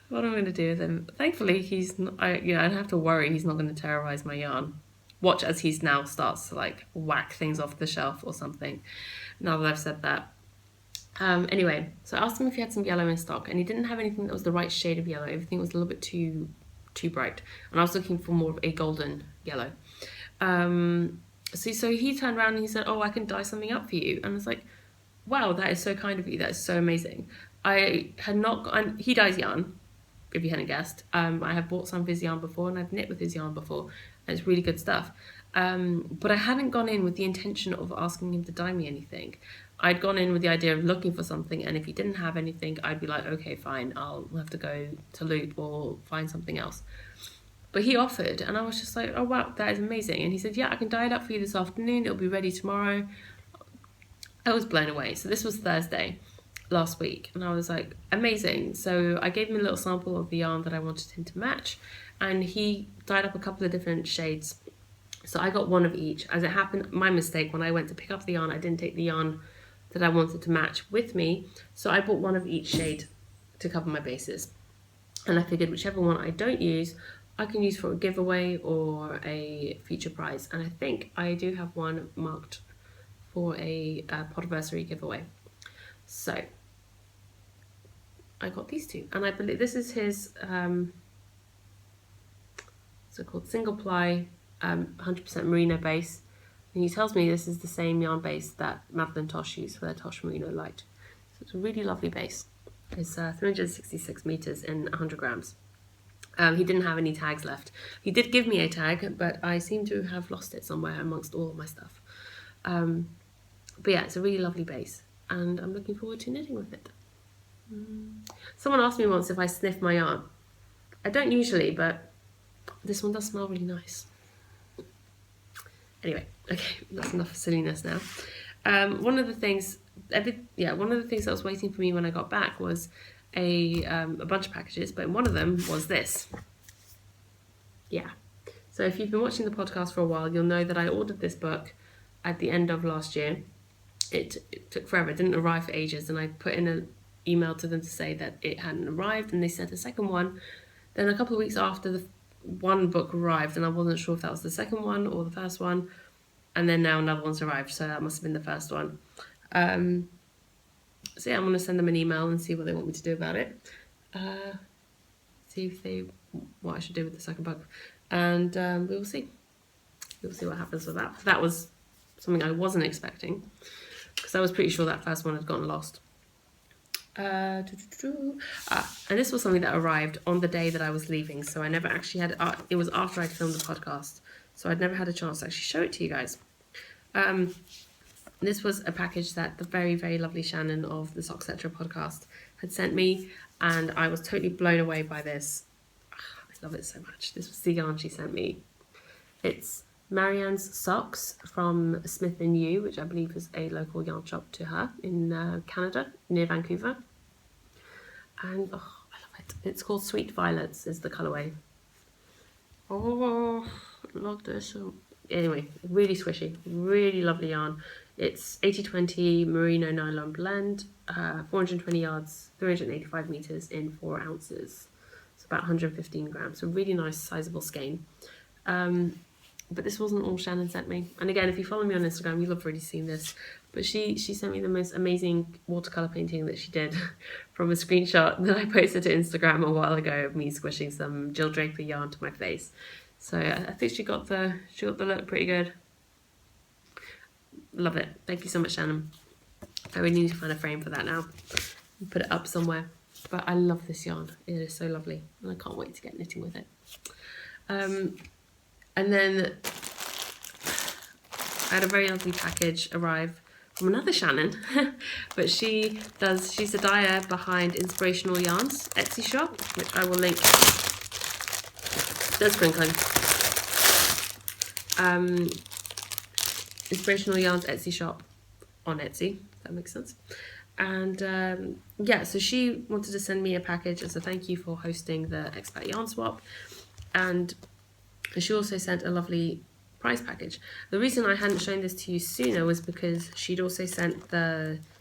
What am I going to do with him? Thankfully, he's not, I don't have to worry he's not going to terrorise my yarn. Watch as he now starts to like whack things off the shelf or something, now that I've said that. Anyway, so I asked him if he had some yellow in stock, and he didn't have anything that was the right shade of yellow. Everything was a little bit too bright, and I was looking for more of a golden yellow. So he turned around and he said, "Oh, I can dye something up for you." And I was like, wow, that is so kind of you. That is so amazing. I had not gotten, he dyes yarn, if you hadn't guessed. I have bought some of his yarn before and I've knit with his yarn before, and it's really good stuff. But I hadn't gone in with the intention of asking him to dye me anything. I'd gone in with the idea of looking for something, and if he didn't have anything, I'd be like, okay, fine, I'll have to go to Loop or find something else. But he offered, and I was just like, oh wow, that is amazing. And he said, yeah, I can dye it up for you this afternoon, it'll be ready tomorrow. I was blown away. So this was Thursday last week, and I was like, amazing. So I gave him a little sample of the yarn that I wanted him to match, and he dyed up a couple of different shades. So I got one of each. As it happened, my mistake, when I went to pick up the yarn, I didn't take the yarn that I wanted to match with me, so I bought one of each shade to cover my bases. And I figured whichever one I don't use, I can use for a giveaway or a feature prize. And I think I do have one marked for a Podiversary giveaway. So I got these two, and I believe this is his so-called single ply 100% merino base, and he tells me this is the same yarn base that Madeline Tosh used for their Tosh Merino Light. So it's a really lovely base. It's 366 meters in 100 grams. He didn't have any tags left. He did give me a tag, but I seem to have lost it somewhere amongst all of my stuff. But yeah, it's a really lovely base, and I'm looking forward to knitting with it. Someone asked me once if I sniff my yarn. I don't usually, but this one does smell really nice. Anyway, okay, that's enough silliness now. One of the things that was waiting for me when I got back was a bunch of packages, but one of them was this. Yeah. So if you've been watching the podcast for a while, you'll know that I ordered this book at the end of last year. It took forever, it didn't arrive for ages, and I put in an email to them to say that it hadn't arrived, and they sent a second one. Then a couple of weeks after, the one book arrived, and I wasn't sure if that was the second one or the first one, and then now another one's arrived, so that must have been the first one. So yeah, I'm going to send them an email and see what they want me to do about it. See what I should do with the second book, and we will see. We'll see what happens with that. That was something I wasn't expecting, because I was pretty sure that first one had gotten lost. And this was something that arrived on the day that I was leaving, so I never actually had it was after I'd filmed the podcast, so I'd never had a chance to actually show it to you guys. This was a package that the very, very lovely Shannon of the Socksettra podcast had sent me, and I was totally blown away by this. I love it so much. This was the yarn she sent me. It's Marianne's socks from Smith & U, which I believe is a local yarn shop to her in Canada, near Vancouver. And oh, I love it. It's called Sweet Violets is the colourway. Oh, I love this. Anyway, really squishy, really lovely yarn. It's 80-20 merino nylon blend, 420 yards, 385 meters in 4 ounces. It's about 115 grams, so really nice sizable skein. But this wasn't all Shannon sent me. And again, if you follow me on Instagram, you'll have already seen this. But she sent me the most amazing watercolour painting that she did from a screenshot that I posted to Instagram a while ago of me squishing some Jill Draper yarn to my face. So I think she got the look pretty good. Love it. Thank you so much, Shannon. I really need to find a frame for that now and put it up somewhere. But I love this yarn. It is so lovely, and I can't wait to get knitting with it. And then I had a very lovely package arrive from another Shannon, but she's a dyer behind Inspirational Yarns Etsy shop, which I will link. There's sprinkling. Inspirational Yarns Etsy shop on Etsy, if that makes sense. And yeah, so she wanted to send me a package as a thank you for hosting the Expat Yarn Swap, and she also sent a lovely prize package. The reason I hadn't shown this to you sooner was because she'd also sent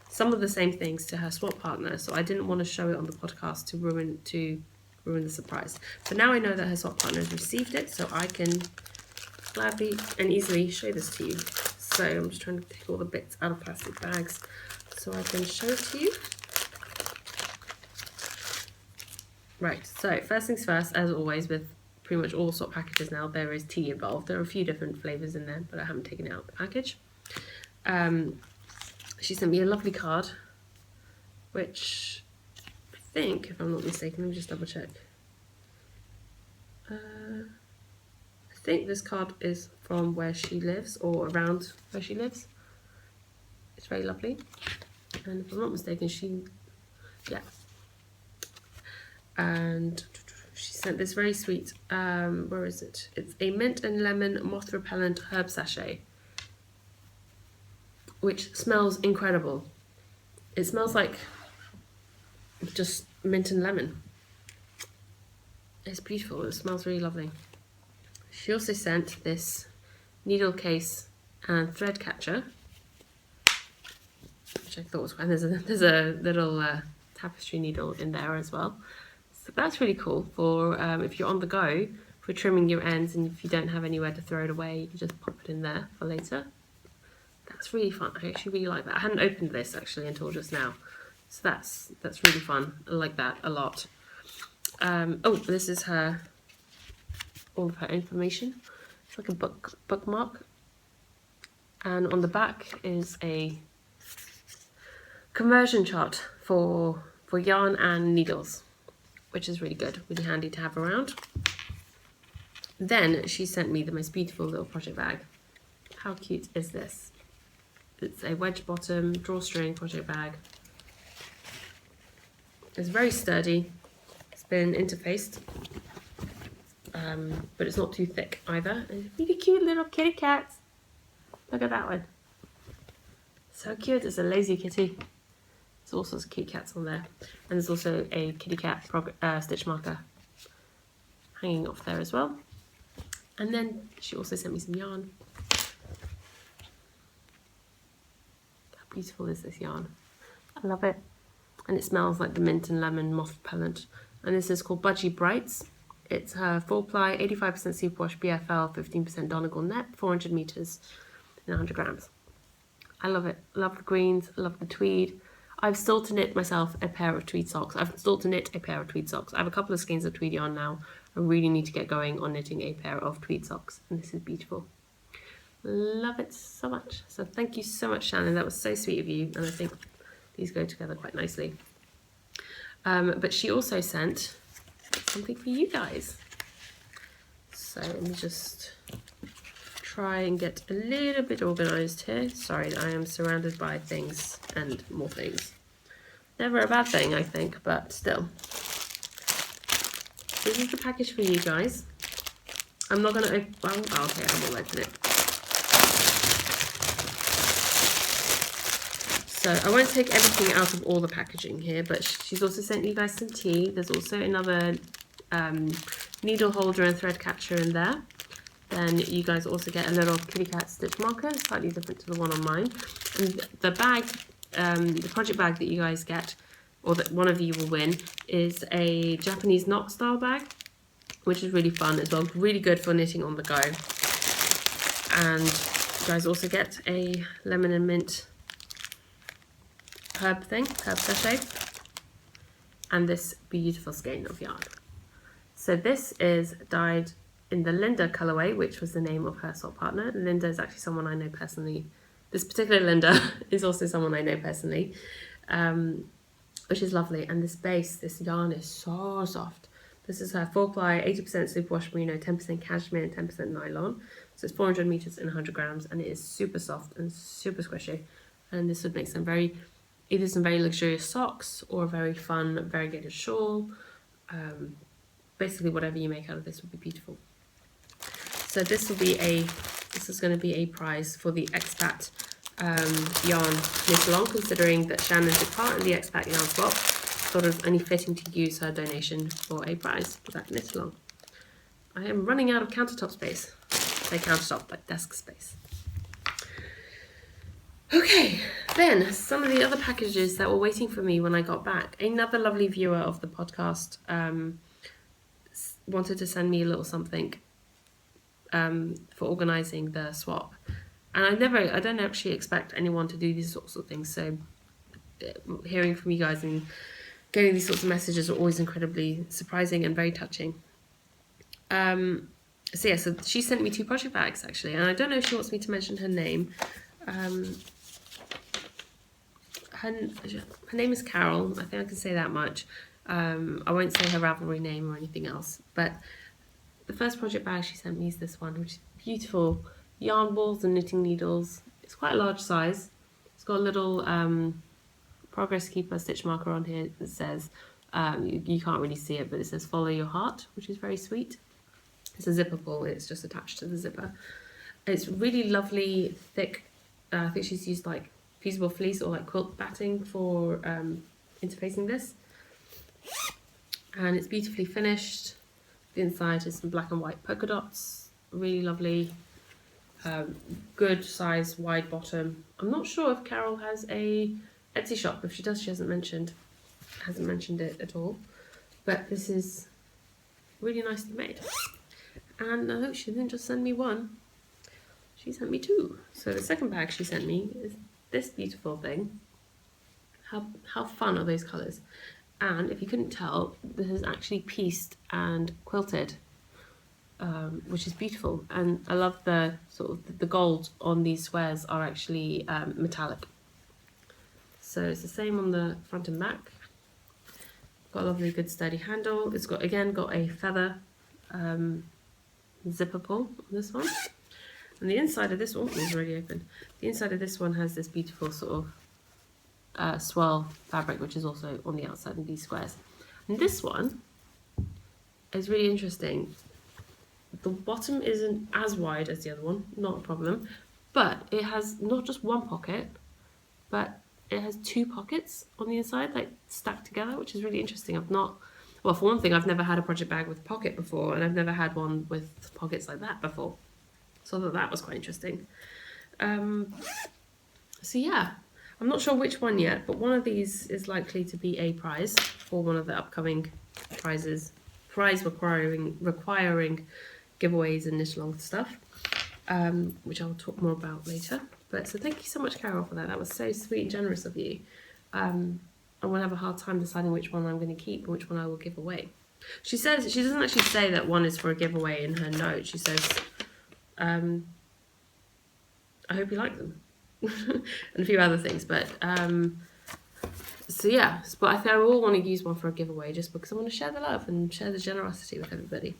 some of the same things to her swap partner, so I didn't want to show it on the podcast to ruin the surprise. But now I know that her swap partner has received it, so I can gladly and easily show this to you. So I'm just trying to take all the bits out of plastic bags so I can show it to you. Right, so first things first, as always with pretty much all swap packages now, there is tea involved. There are a few different flavours in there, but I haven't taken it out of the package. she sent me a lovely card, which I think, if I'm not mistaken, let me just double check. I think this card is from where she lives, or around where she lives. It's very lovely. And if I'm not mistaken, yeah. And she sent this very sweet, where is it? It's a mint and lemon moth repellent herb sachet, which smells incredible. It smells like just mint and lemon. It's beautiful. It smells really lovely. She also sent this needle case and thread catcher, which I thought was fun. There's a little tapestry needle in there as well. So that's really cool for if you're on the go, for trimming your ends, and if you don't have anywhere to throw it away, you can just pop it in there for later. That's really fun. I actually really like that. I hadn't opened this actually until just now. So that's really fun. I like that a lot. Oh, this is all of her information. It's like a bookmark. And on the back is a conversion chart for yarn and needles, which is really good, really handy to have around. Then she sent me the most beautiful little project bag. How cute is this? It's a wedge bottom drawstring project bag. It's very sturdy. It's been interfaced, but it's not too thick either. And really cute little kitty cats. Look at that one. So cute. It's a lazy kitty. There's all sorts of cute cats on there. And there's also a kitty cat stitch marker hanging off there as well. And then she also sent me some yarn. How beautiful is this yarn? I love it. And it smells like the mint and lemon moth repellent. And this is called Budgie Brights. It's her 4-ply, 85% superwash BFL, 15% Donegal net, 400 meters and 100 grams. I love it. I love the greens. I love the tweed. I've still to knit myself a pair of tweed socks. I have a couple of skeins of tweed yarn now. I really need to get going on knitting a pair of tweed socks. And this is beautiful. Love it so much. So thank you so much, Shannon. That was so sweet of you. And I think these go together quite nicely. But she also sent something for you guys. So let me just try and get a little bit organized here. Sorry, I am surrounded by things and more things. Never a bad thing, I think, but still. This is the package for you guys. I'm not gonna open, well, okay, I will open it. So I won't take everything out of all the packaging here, but she's also sent you guys some tea. There's also another needle holder and thread catcher in there. Then you guys also get a little kitty cat stitch marker, slightly different to the one on mine. And the bag, the project bag that you guys get, or that one of you will win, is a Japanese knot style bag, which is really fun as well. Really good for knitting on the go. And you guys also get a lemon and mint herb sachet, and this beautiful skein of yarn. So this is dyed in the Linda colorway, which was the name of her sock partner. Linda is actually someone I know personally. This particular Linda is also someone I know personally, which is lovely. And this yarn is so soft. This is her 4-ply, 80% superwash merino, 10% cashmere, and 10% nylon. So it's 400 meters and 100 grams, and it is super soft and super squishy. And this would make either some very luxurious socks or a very fun variegated shawl. Basically, whatever you make out of this would be beautiful. So this is going to be a prize for the Expat yarn Knitalong, considering that Shannon took part in the Expat yarn swap. Thought it was only fitting to use her donation for a prize for that Knitalong. I am running out of countertop space. Say countertop, but desk space. Okay, then some of the other packages that were waiting for me when I got back. Another lovely viewer of the podcast wanted to send me a little something for organising the swap. And I don't actually expect anyone to do these sorts of things. So hearing from you guys and getting these sorts of messages are always incredibly surprising and very touching. So she sent me 2 project bags actually. And I don't know if she wants me to mention her name. name is Carol. I think I can say that much. I won't say her Ravelry name or anything else. But the first project bag she sent me is this one, which is beautiful. Yarn balls and knitting needles. It's quite a large size. It's got a little progress keeper stitch marker on here that says, you can't really see it, but it says follow your heart, which is very sweet. It's a zipper pull, it's just attached to the zipper. It's really lovely, thick. I think she's used like fusible fleece or like quilt batting for interfacing this. And it's beautifully finished. The inside is some black and white polka dots. Really lovely. Good size, wide bottom. I'm not sure if Carol has a Etsy shop. If she does, she hasn't mentioned it at all. But this is really nicely made. And I hope she didn't just send me one. She sent me two. So the second bag she sent me is this beautiful thing. How fun are those colours? And if you couldn't tell, this is actually pieced and quilted, which is beautiful. And I love the sort of the gold on these squares are actually metallic. So it's the same on the front and back. Got a lovely good sturdy handle. It's got a feather zipper pull on this one. And the inside of this one is already open. The inside of this one has this beautiful sort of swirl fabric, which is also on the outside of these squares. And this one is really interesting. The bottom isn't as wide as the other one, not a problem, but it has not just one pocket, but it has two pockets on the inside, like stacked together, which is really interesting. Well, for one thing, I've never had a project bag with pocket before, and I've never had one with pockets like that before. So I thought that was quite interesting. So yeah, I'm not sure which one yet, but one of these is likely to be a prize for one of the upcoming prize requiring giveaways and Knitalongs stuff, which I'll talk more about later. But so thank you so much, Carol, for that. That was so sweet and generous of you. I will have a hard time deciding which one I'm going to keep and which one I will give away. She says she doesn't actually say that one is for a giveaway in her note. She says, I hope you like them, and a few other things. But so yeah, but I think I will want to use one for a giveaway just because I want to share the love and share the generosity with everybody.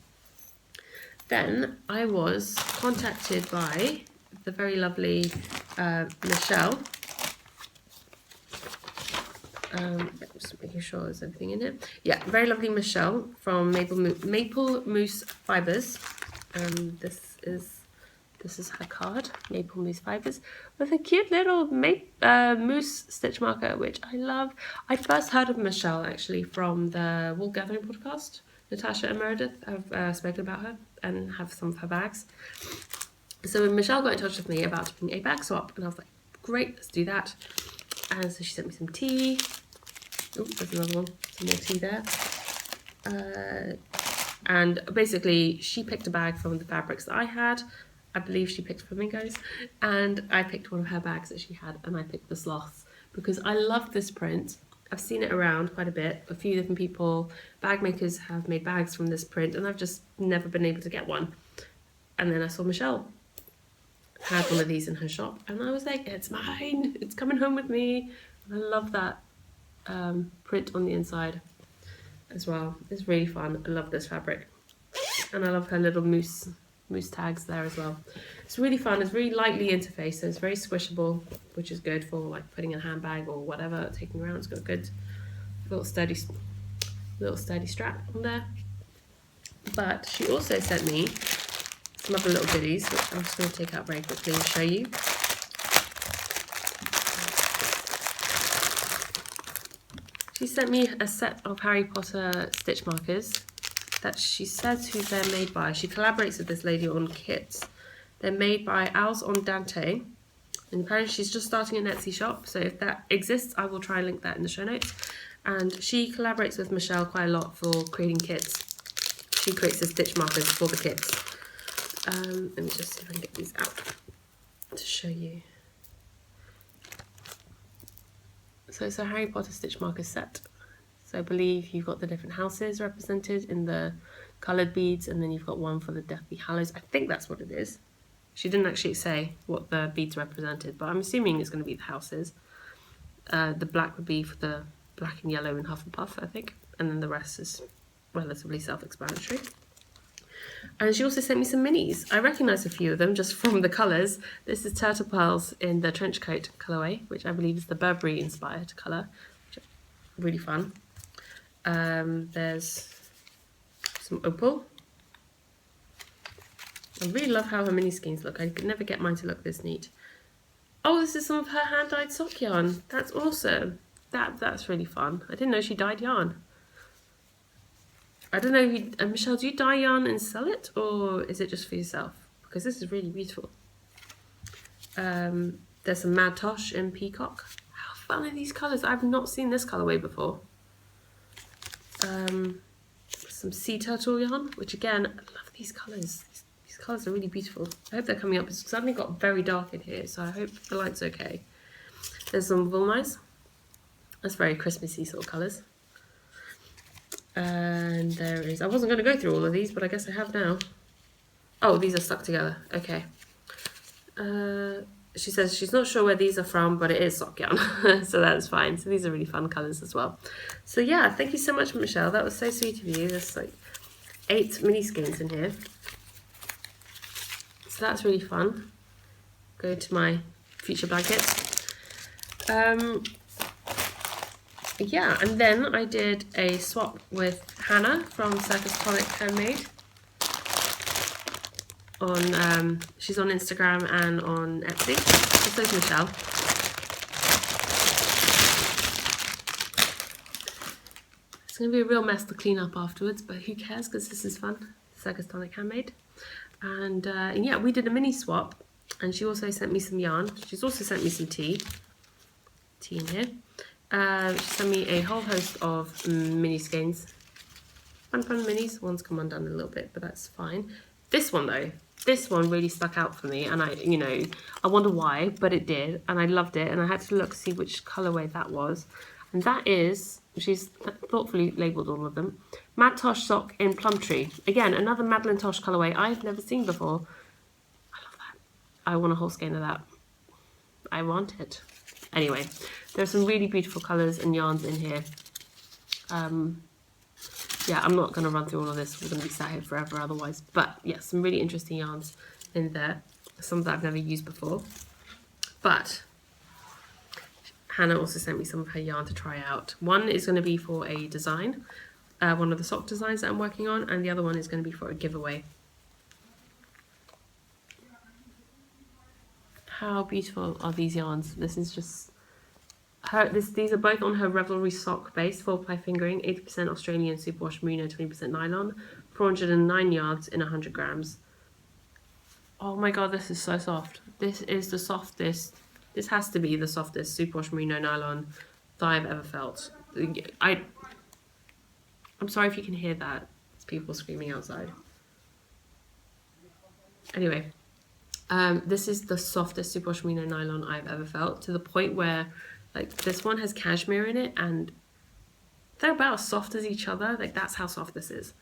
Then I was contacted by the very lovely Michelle. Just making sure there's everything in it. Yeah, very lovely Michelle from Maple Moose Fibres. This is her card, Maple Moose Fibres, with a cute little moose stitch marker, which I love. I first heard of Michelle actually from the Wool Gathering podcast. Natasha and Meredith have spoken about her and have some of her bags. So when Michelle got in touch with me about doing a bag swap, and I was like, great, let's do that. And so she sent me some tea. Oh, there's another one. Some more tea there. And basically, she picked a bag from the fabrics that I had. I believe she picked flamingos. And I picked one of her bags that she had, and I picked the sloths because I love this print. I've seen it around quite a bit. A few different people, bag makers have made bags from this print, and I've just never been able to get one. And then I saw Michelle had one of these in her shop, and I was like, it's mine, it's coming home with me. And I love that print on the inside as well. It's really fun. I love this fabric, and I love her little moose tags there as well. It's really fun. It's really lightly interfaced, so it's very squishable, which is good for like putting in a handbag or whatever, taking around. It's got a good little sturdy strap on there. But she also sent me some other little goodies, which I'm just going to take out very quickly and show you. She sent me a set of Harry Potter stitch markers that she says who they're made by. She collaborates with this lady on kits. They're made by Owls on Dante, and apparently she's just starting an Etsy shop, so if that exists I will try and link that in the show notes. And she collaborates with Michelle quite a lot for creating kits. She creates the stitch markers for the kits. Let me just see if I can get these out to show you. So it's a Harry Potter stitch marker set. So I believe you've got the different houses represented in the coloured beads, and then you've got one for the Deathly Hallows. I think that's what it is. She didn't actually say what the beads represented, but I'm assuming it's going to be the houses. The black would be for the black and yellow in Hufflepuff, I think. And then the rest is relatively self-explanatory. And she also sent me some minis. I recognise a few of them just from the colours. This is Turtle Pearls in the trench coat colourway, which I believe is the Burberry inspired colour. Really fun. There's some opal. I really love how her mini skeins look. I could never get mine to look this neat. Oh, this is some of her hand-dyed sock yarn. That's awesome. That's really fun. I didn't know she dyed yarn. I don't know if you, Michelle, do you dye yarn and sell it, or is it just for yourself? Because this is really beautiful. There's some Mad Tosh in Peacock. How fun are these colours? I've not seen this colourway before. Some Sea Turtle yarn, which again, I love these colours. These colours are really beautiful. I hope they're coming up. It's suddenly got very dark in here, so I hope the light's okay. There's some Woolnice. That's very Christmassy sort of colours. And there is, I wasn't going to go through all of these, but I guess I have now. Oh, these are stuck together. Okay. She says she's not sure where these are from, but it is sock yarn. So that's fine. So these are really fun colours as well. So yeah, thank you so much, Michelle. That was so sweet of you. There's like 8 mini skeins in here. So that's really fun. Go to my future blankets. Yeah, and then I did a swap with Hannah from Circus Tonic Handmade. She's on Instagram and on Etsy. So is Michelle. It's going to be a real mess to clean up afterwards, but who cares, because this is fun. Circus Tonic Handmade. And yeah, we did a mini swap, and she also sent me some yarn. She's also sent me some tea in here. She sent me a whole host of mini skeins. Fun minis. One's come undone a little bit, but that's fine. This one though, this one really stuck out for me, and I wonder why, but it did, and I loved it, and I had to look to see which colourway that was. And that is, she's thoughtfully labelled all of them, Mad Tosh sock in Plumtree. Again, another Madeline Tosh colourway I've never seen before. I love that. I want a whole skein of that. I want it. Anyway, there's some really beautiful colours and yarns in here. Yeah, I'm not going to run through all of this. We're going to be sat here forever otherwise. But yeah, some really interesting yarns in there. Some that I've never used before. But Hannah also sent me some of her yarn to try out. One is going to be for a design, one of the sock designs that I'm working on, and the other one is going to be for a giveaway. How beautiful are these yarns? This is just her. These are both on her Revelry sock base, 4-ply fingering, 80% Australian superwash merino, 20% nylon, 409 yards in 100 grams. Oh my god, this is so soft. This is the softest. This has to be the softest superwash merino nylon that I've ever felt. I'm sorry if you can hear that. It's people screaming outside. Anyway. This is the softest superwash merino nylon I've ever felt, to the point where like this one has cashmere in it and they're about as soft as each other. Like that's how soft this is.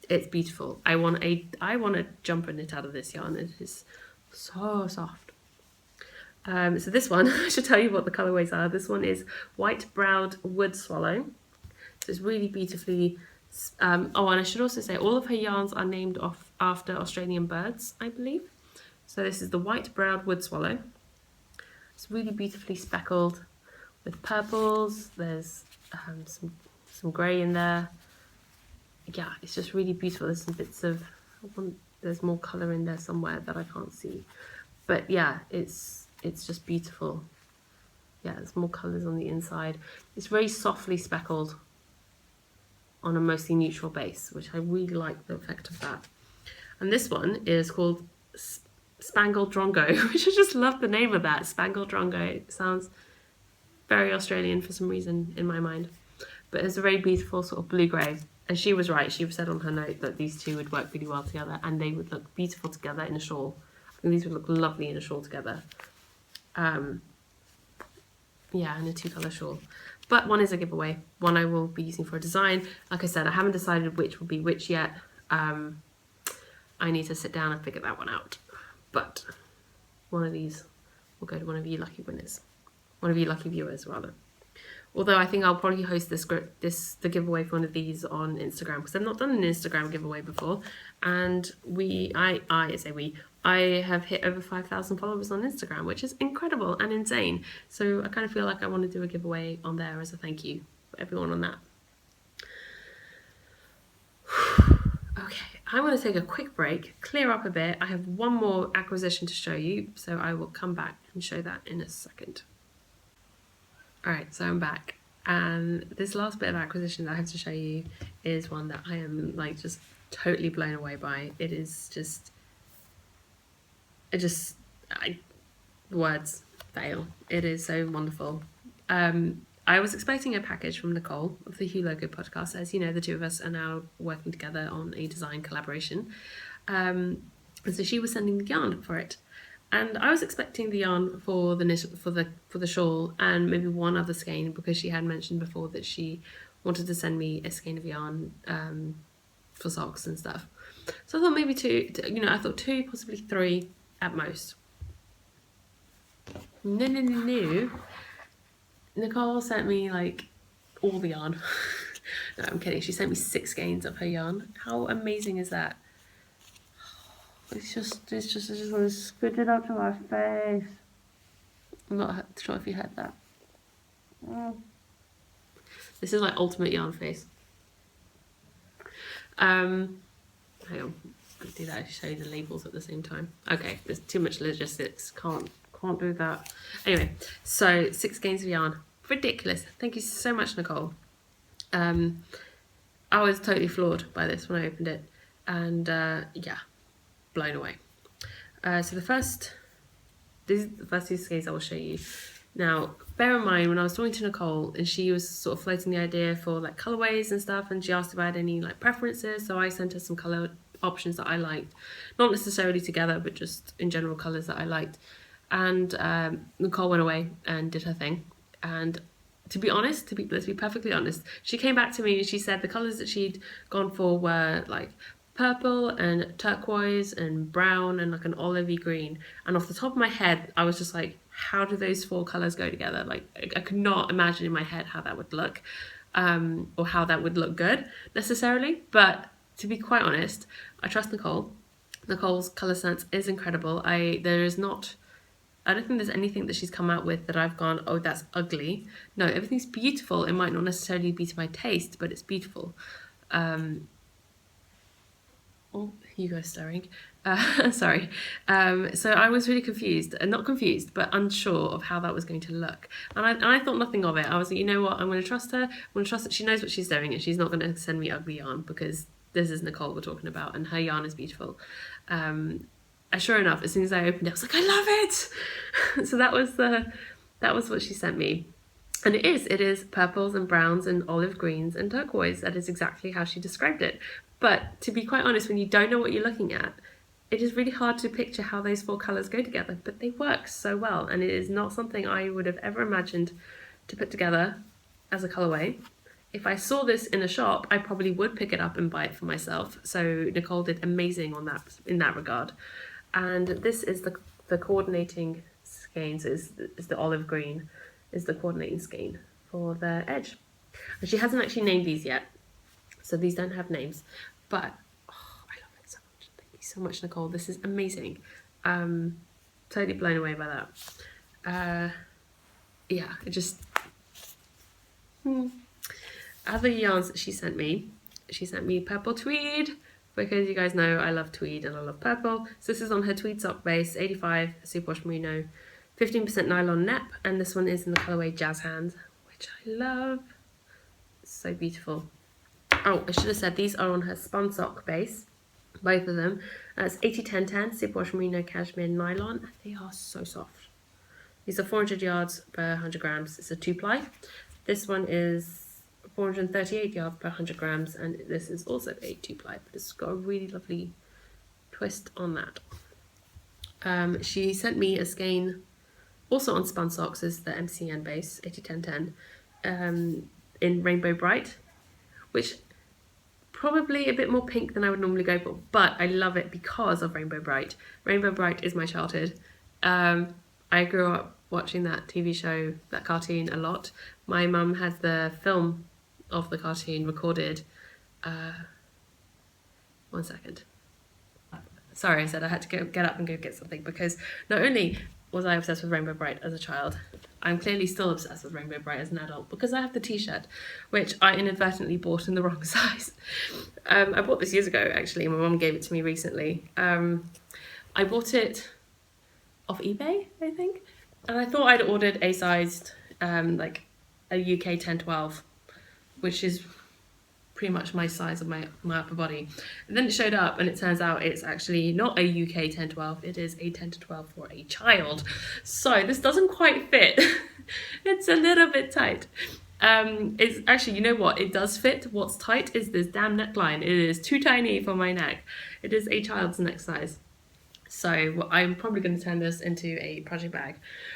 It's beautiful. I want a jumper knit out of this yarn. It is so soft. So this one, I should tell you what the colorways are. This one is White Browed Wood Swallow. So it's really beautifully. Oh, and I should also say all of her yarns are named after Australian birds, I believe. So this is the White Browed Wood Swallow. It's really beautifully speckled with purples. There's some grey in there. Yeah, it's just really beautiful. There's some bits of, there's more colour in there somewhere that I can't see. But yeah, it's just beautiful. Yeah, there's more colours on the inside. It's very softly speckled on a mostly neutral base, which I really like the effect of that. And this one is called Spangled Drongo, which I just love the name of that. Spangled Drongo. It sounds very Australian for some reason in my mind. But it's a very beautiful sort of blue-grey. And she was right. She said on her note that these two would work really well together and they would look beautiful together in a shawl. I think these would look lovely in a shawl together. Yeah, in a 2-colour shawl. But one is a giveaway. One I will be using for a design. Like I said, I haven't decided which will be which yet. I need to sit down and figure that one out. But one of these will go to one of you lucky winners. one of you lucky viewers rather. Although I think I'll probably host the giveaway for one of these on Instagram, because I've not done an Instagram giveaway before, and I have hit over 5,000 followers on Instagram, which is incredible and insane. So I kind of feel like I want to do a giveaway on there as a thank you for everyone on that. Okay, I'm going to take a quick break, clear up a bit. I have one more acquisition to show you, so I will come back and show that in a second. Alright, so I'm back, and this last bit of acquisition that I have to show you is one that I am like just totally blown away by. It is just, words fail. It is so wonderful. I was expecting a package from Nicole of the Hugo podcast. As you know, the two of us are now working together on a design collaboration, and so she was sending the yarn for it. And I was expecting the yarn for the shawl and maybe one other skein, because she had mentioned before that she wanted to send me a skein of yarn for socks and stuff. So I thought maybe two, I thought 2, possibly 3 at most. No. Nicole sent me like all the yarn. No, I'm kidding. She sent me 6 skeins of her yarn. How amazing is that? I just want to spit it up to my face. I'm not sure if you heard that. This is my ultimate yarn face. Hang on, let's do that. Show you the labels at the same time. Okay, there's too much logistics. Can't do that. Anyway, so 6 skeins of yarn. Ridiculous. Thank you so much, Nicole. I was totally floored by this when I opened it, and yeah, blown away. So the first 2 skeins I will show you. Now, bear in mind, when I was talking to Nicole, and she was sort of floating the idea for like colorways and stuff, and she asked if I had any like preferences, so I sent her some color options that I liked, not necessarily together, but just in general colors that I liked. And Nicole went away and did her thing. And to be honest, let's be perfectly honest, she came back to me and she said the colors that she'd gone for were like purple and turquoise and brown and like an olivey green. And off the top of my head, I was just like, how do those 4 colors go together? Like, I could not imagine in my head how that would look, or how that would look good necessarily. But to be quite honest, I trust Nicole. Nicole's color sense is incredible. I don't think there's anything that she's come out with that I've gone, oh, that's ugly. No, everything's beautiful. It might not necessarily be to my taste, but it's beautiful. Oh, Hugo's stirring. Sorry. So I was really confused, not confused, but unsure of how that was going to look. And I thought nothing of it. I was like, you know what? I'm going to trust her. I'm going to trust that she knows what she's doing, and she's not going to send me ugly yarn, because this is Nicole we're talking about, and her yarn is beautiful. Sure enough, as soon as I opened it, I was like, I love it. So that was what she sent me. And it is purples and browns and olive greens and turquoise. That is exactly how she described it. But to be quite honest, when you don't know what you're looking at, it is really hard to picture how those 4 colours go together, but they work so well. And it is not something I would have ever imagined to put together as a colourway. If I saw this in a shop, I probably would pick it up and buy it for myself. So Nicole did amazing in that regard. And this is the coordinating skeins, is the olive green, is the coordinating skein for the edge. And she hasn't actually named these yet, so these don't have names, but I love it so much. Thank you so much, Nicole. This is amazing. Totally blown away by that. Yeah, it just... Other yarns that she sent me purple tweed, because you guys know I love tweed and I love purple. So this is on her tweed sock base, 85 superwash merino, 15% nylon nep, and this one is in the colourway Jazz Hands, which I love. So beautiful. Oh, I should have said these are on her spun sock base, both of them. It's 80-10-10 superwash merino cashmere nylon. They are so soft. These are 400 yards per 100 grams. It's a 2-ply. This one is 438 yards per 100 grams, and this is also a 2-ply, but it's got a really lovely twist on that. She sent me a skein also on spun socks, is the MCN base 80-10-10, in Rainbow Bright, which probably a bit more pink than I would normally go for, but I love it because of Rainbow Bright. Rainbow Bright is my childhood. I grew up watching that TV show, that cartoon, a lot. My mum has the film of the cartoon recorded. One second. Sorry, I said I had to get up and go get something, because not only was I obsessed with Rainbow Bright as a child, I'm clearly still obsessed with Rainbow Bright as an adult, because I have the t-shirt, which I inadvertently bought in the wrong size. I bought this years ago, actually. My mum gave it to me recently. I bought it off eBay, I think, and I thought I'd ordered a sized, like a UK 10-12, which is pretty much my size of my upper body. And then it showed up, and it turns out it's actually not a UK 10-12, it is a 10 to 12 for a child. So this doesn't quite fit. It's a little bit tight. It's actually, you know what, it does fit. What's tight is this damn neckline. It is too tiny for my neck. It is a child's neck size. So I'm probably going to turn this into a project bag.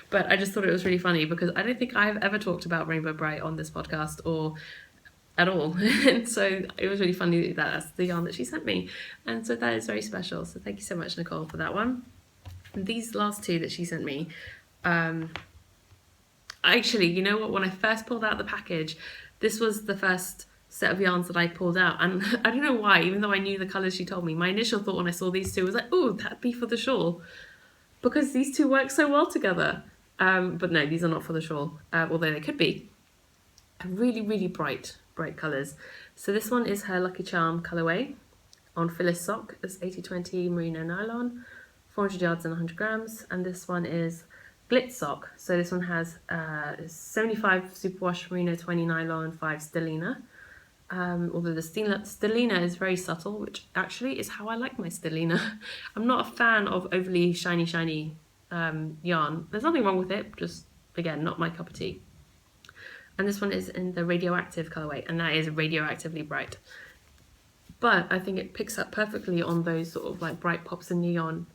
But I just thought it was really funny, because I don't think I've ever talked about Rainbow Bright on this podcast or at all. And so it was really funny that that's the yarn that she sent me. And so that is very special. So thank you so much, Nicole, for that one. And these last two that she sent me, actually, you know what, when I first pulled out the package, this was the first set of yarns that I pulled out, and I don't know why, even though I knew the colours she told me, my initial thought when I saw these two was like, oh, that'd be for the shawl, because these two work so well together. But no, these are not for the shawl, although they could be. Really bright colours. So this one is her Lucky Charm colourway on Phyllis sock. It's 80/20 merino nylon, 400 yards and 100 grams, and this one is Glitz sock. So this one has 75 superwash merino 20 nylon, 5 stellina. Although the stellina is very subtle, which actually is how I like my stellina. I'm not a fan of overly shiny yarn. There's nothing wrong with it, just again, not my cup of tea. And this one is in the radioactive colourway, and that is radioactively bright. But I think it picks up perfectly on those sort of like bright pops in neon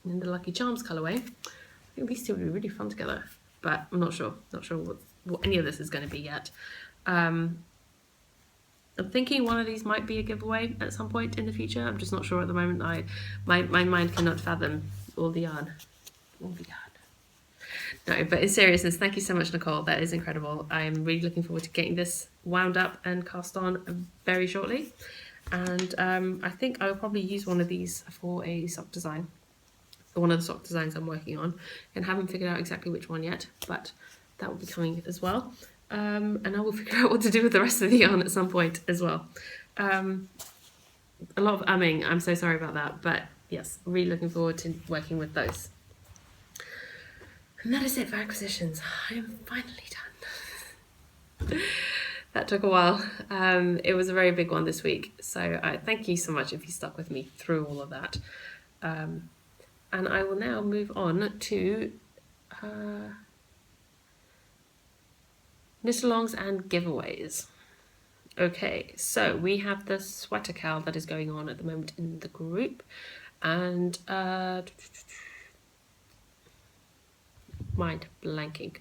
in the Lucky Charms colourway. I think these two would be really fun together, but I'm not sure what any of this is going to be yet. I'm thinking one of these might be a giveaway at some point in the future. I'm just not sure at the moment. My mind cannot fathom all the yarn. No, but in seriousness, thank you so much, Nicole. That is incredible. I'm really looking forward to getting this wound up and cast on very shortly. And I think I'll probably use one of these for a sock design. One of the sock designs I'm working on, and haven't figured out exactly which one yet, but that will be coming as well. And I will figure out what to do with the rest of the yarn at some point as well. A lot of umming, I'm so sorry about that, but yes, really looking forward to working with those. And that is it for acquisitions. I am finally done. That took a while. It was a very big one this week, so thank you so much if you stuck with me through all of that. And I will now move on to Knitalongs and giveaways. Okay, so we have the sweater cal that is going on at the moment in the group, and mind blanking.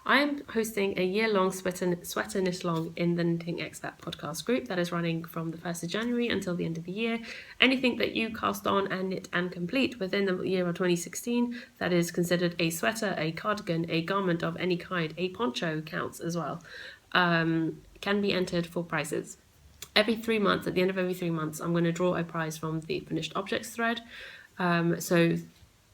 I am hosting a year-long sweater knit-along in the Knitting Expat Podcast group that is running from the 1st of January until the end of the year. Anything that you cast on and knit and complete within the year of 2016 that is considered a sweater, a cardigan, a garment of any kind, a poncho counts as well, can be entered for prizes. Every 3 months, at the end of every 3 months, I'm going to draw a prize from the finished objects thread. So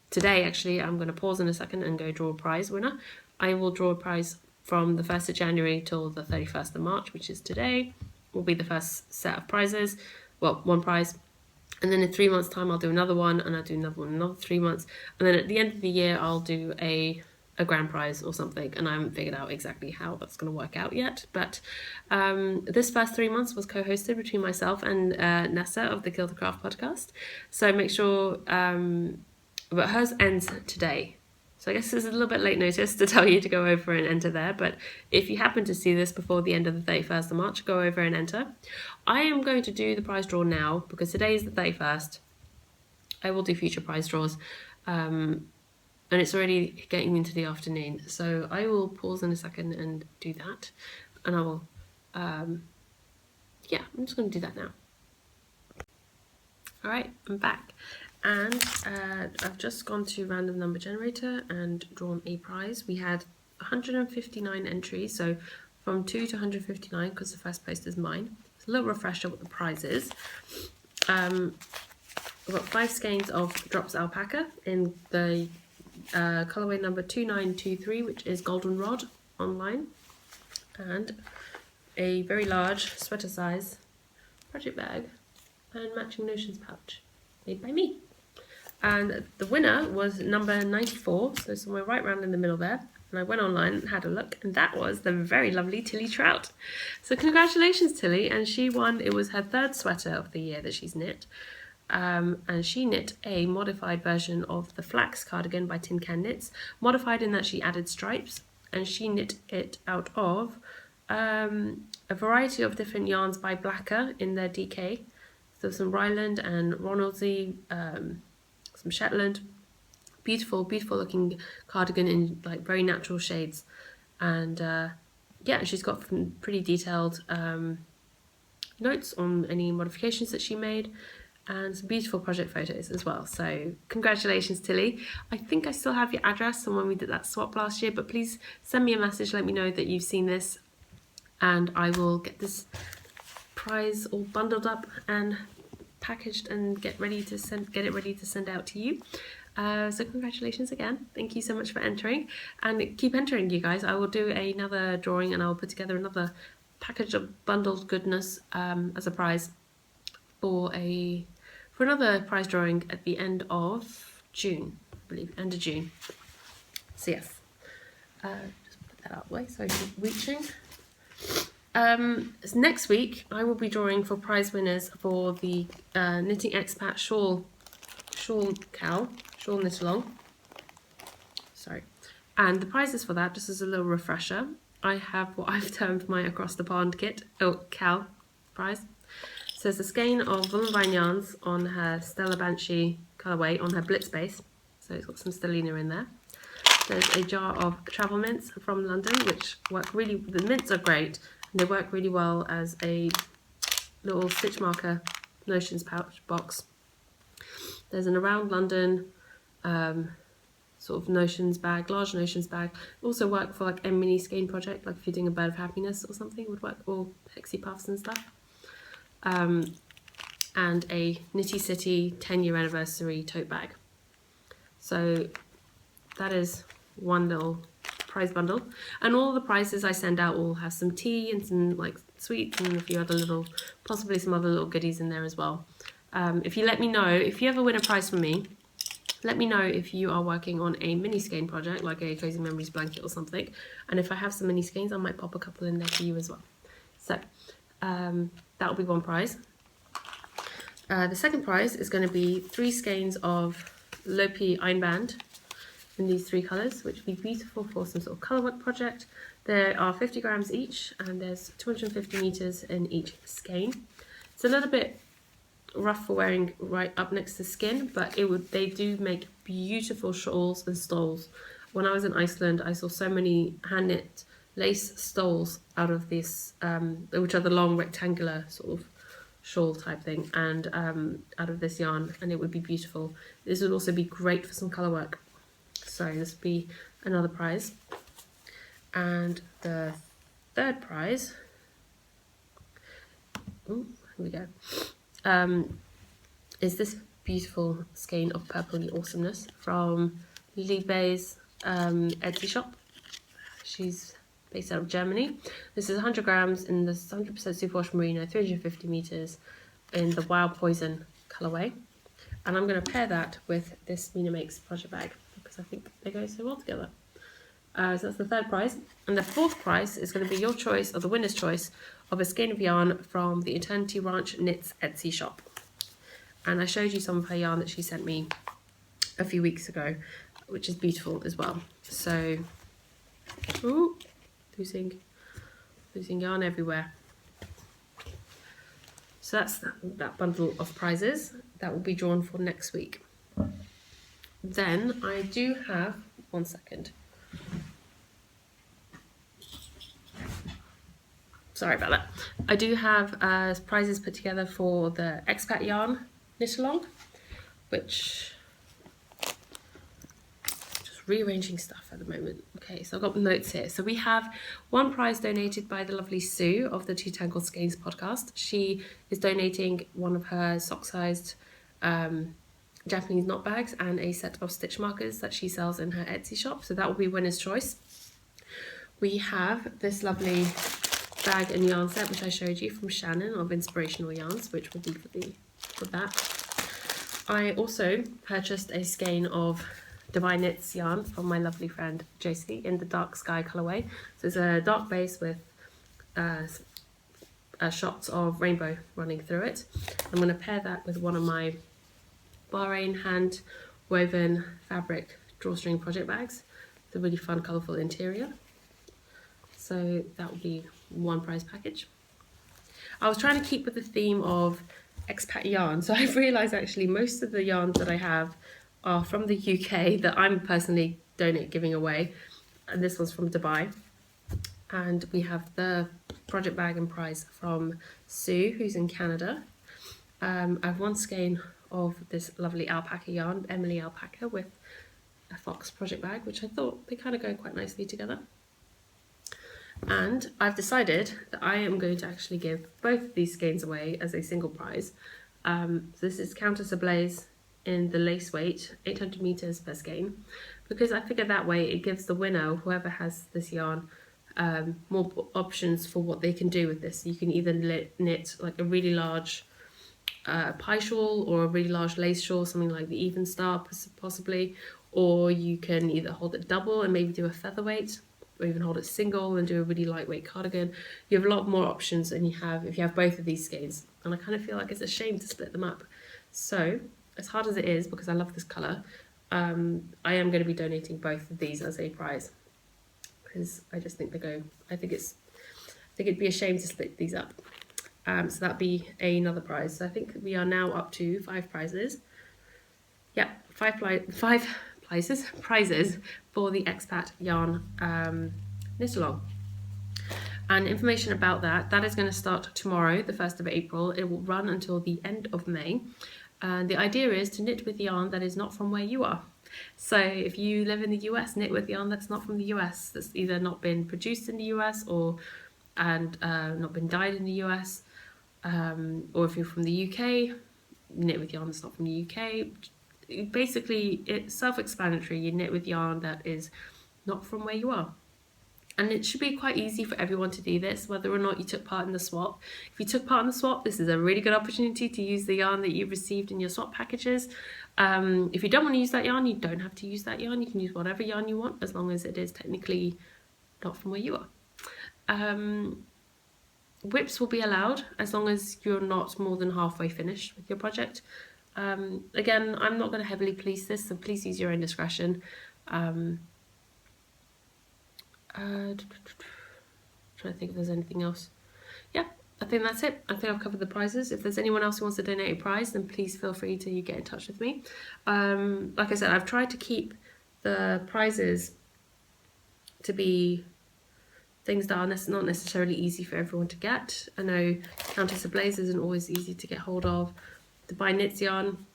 today, actually, I'm going to pause in a second and go draw a prize winner. I will draw a prize from the 1st of January till the 31st of March, which is today, will be the first set of prizes. Well, one prize. And then in 3 months' time, I'll do another one, and I'll do another one in another 3 months. And then at the end of the year, I'll do a grand prize or something. And I haven't figured out exactly how that's going to work out yet. But this first 3 months was co-hosted between myself and Nessa of the Kill the Craft podcast. So make sure... but hers ends today. So I guess this is a little bit late notice to tell you to go over and enter there. But if you happen to see this before the end of the 31st of March, go over and enter. I am going to do the prize draw now because today is the 31st. I will do future prize draws. And it's already getting into the afternoon. So I will pause in a second and do that. And I will, yeah, I'm just going to do that now. All right, I'm back. And I've just gone to random number generator and drawn a prize. We had 159 entries, so from 2 to 159, because the first post is mine. It's a little refresher what the prize is. We've got 5 skeins of Drops Alpaca in the colourway number 2923, which is Goldenrod online, and a very large sweater size project bag and matching notions pouch made by me. And the winner was number 94, so somewhere right round in the middle there. And I went online and had a look, and that was the very lovely Tilly Trout. So congratulations, Tilly. And she won. It was her 3rd sweater of the year that she's knit. And she knit a modified version of the Flax cardigan by Tin Can Knits, modified in that she added stripes, and she knit it out of a variety of different yarns by Blacker in their DK. So some Ryland and Ronaldsy, some Shetland. Beautiful, beautiful looking cardigan in like very natural shades. And yeah, she's got some pretty detailed notes on any modifications that she made, and some beautiful project photos as well. So congratulations, Tilly. I think I still have your address from when we did that swap last year, but please send me a message, let me know that you've seen this, and I will get this prize all bundled up and packaged and get it ready to send out to you. So congratulations again. Thank you so much for entering, and keep entering, you guys. I will do another drawing and I'll put together another package of bundled goodness as a prize for another prize drawing at the end of June, I believe, end of June. So yes, just put that out of the way so I keep reaching. Next week I will be drawing for prize winners for the Knitting Expat shawl Knitalong. Sorry, and the prizes for that, just as a little refresher, I have what I've termed my across the pond cow prize. So there's a skein of Wollonvine yarns on her Stella Banshee colourway on her Blitz base, so it's got some stellina in there. There's a jar of travel mints from London, which work really, the mints are great, and they work really well as a little stitch marker notions pouch box. There's an Around London sort of notions bag, large notions bag. Also work for like a mini skein project, like if you're doing a Bird of Happiness or something, would work, or Pixie Puffs and stuff. And a Knitty City 10-year anniversary tote bag. So that is one little prize bundle, and all the prizes I send out will have some tea and some like sweets and a few other little, possibly some other little goodies in there as well. If you let me know, if you ever win a prize from me, let me know if you are working on a mini skein project, like a Cozy Memories blanket or something, and if I have some mini skeins, I might pop a couple in there for you as well. So that'll be one prize. The second prize is going to be 3 skeins of Lopi Einband in these 3 colours, which would be beautiful for some sort of colourwork project. There are 50 grams each, and there's 250 metres in each skein. It's a little bit rough for wearing right up next to skin, but they do make beautiful shawls and stoles. When I was in Iceland, I saw so many hand knit lace stoles out of this, which are the long rectangular sort of shawl type thing, and out of this yarn, and it would be beautiful. This would also be great for some colour work. So this would be another prize. And the third prize, here we go, is this beautiful skein of Purpley Awesomeness from Invades Etsy shop. She's based out of Germany. This is 100 grams in the 100% superwash merino, 350 meters in the Wild Poison colorway. And I'm going to pair that with this Mina Makes project bag because I think they go so well together. So that's the third prize. And the fourth prize is going to be your choice, or the winner's choice, of a skein of yarn from the Eternity Ranch Knits Etsy shop. And I showed you some of her yarn that she sent me a few weeks ago, which is beautiful as well. So, ooh, losing yarn everywhere. So that's that bundle of prizes that will be drawn for next week. Then I do have, one second. Sorry about that. I do have prizes put together for the Expat Yarn Knitalong, which, just rearranging stuff at the moment. Okay, so I've got notes here. So we have one prize donated by the lovely Sue of the Two Tangled Skeins podcast. She is donating one of her sock-sized Japanese knot bags and a set of stitch markers that she sells in her Etsy shop. So that will be winner's choice. We have this lovely bag and yarn set which I showed you from Shannon of Inspirational Yarns, which will be for that. I also purchased a skein of Divine Knits yarn from my lovely friend Josie in the dark sky colourway. So it's a dark base with shots of rainbow running through it. I'm going to pair that with one of my Bahrain hand woven fabric drawstring project bags. It's a really fun colourful interior. So that will be one prize package. I was trying to keep with the theme of expat yarn, so I've realised actually most of the yarns that I have are from the UK that I'm personally giving away, and this one's from Dubai. And we have the project bag and prize from Sue, who's in Canada. I have one skein of this lovely alpaca yarn, Emily Alpaca, with a fox project bag, which I thought they kind of go quite nicely together. And I've decided that I am going to actually give both of these skeins away as a single prize. So this is Countess Ablaze in the lace weight, 800 meters per skein, because I figure that way it gives the winner, whoever has this yarn, more options for what they can do with this. You can either knit like a really large pie shawl or a really large lace shawl, something like the Even Star possibly, or you can either hold it double and maybe do a featherweight, or even hold it single and do a really lightweight cardigan. You have a lot more options than you have if you have both of these skeins, and I kind of feel like it's a shame to split them up. So as hard as it is, because I love this colour, I am going to be donating both of these as a prize, because I just think I think it'd be a shame to split these up. So that'd be another prize. So I think we are now up to 5 prizes. Yeah, five prizes for the Expat Yarn Knitalong. And information about that is going to start tomorrow, the 1st of April. It will run until the end of May. And the idea is to knit with yarn that is not from where you are. So if you live in the US, knit with yarn that's not from the US, that's either not been produced in the US and not been dyed in the US. Or if you're from the UK, knit with yarn that's not from the UK. Basically, it's self-explanatory. You knit with yarn that is not from where you are. And it should be quite easy for everyone to do this, whether or not you took part in the swap. If you took part in the swap, this is a really good opportunity to use the yarn that you've received in your swap packages. If you don't want to use that yarn, you don't have to use that yarn. You can use whatever yarn you want, as long as it is technically not from where you are. Whips will be allowed as long as you're not more than halfway finished with your project. Again, I'm not going to heavily police this, so please use your own discretion. Trying to think if there's anything else. Yeah, I think that's it. I think I've covered the prizes. If there's anyone else who wants to donate a prize, then please feel free to get in touch with me. Like I said, I've tried to keep the prizes to be things that are not necessarily easy for everyone to get. I know Countess Ablaze isn't always easy to get hold of. The By Knits yarn,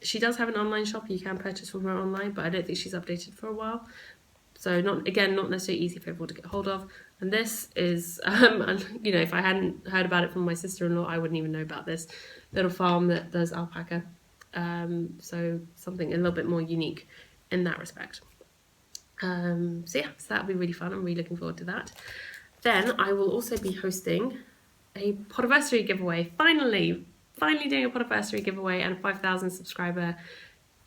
she does have an online shop. You can purchase from her online, but I don't think she's updated for a while. So not necessarily easy for everyone to get hold of. And this is, if I hadn't heard about it from my sister-in-law, I wouldn't even know about this little farm that does alpaca. So something a little bit more unique in that respect. So that'll be really fun. I'm really looking forward to that. Then I will also be hosting a Podiversary giveaway. Finally doing a Podiversary giveaway and a 5,000 subscriber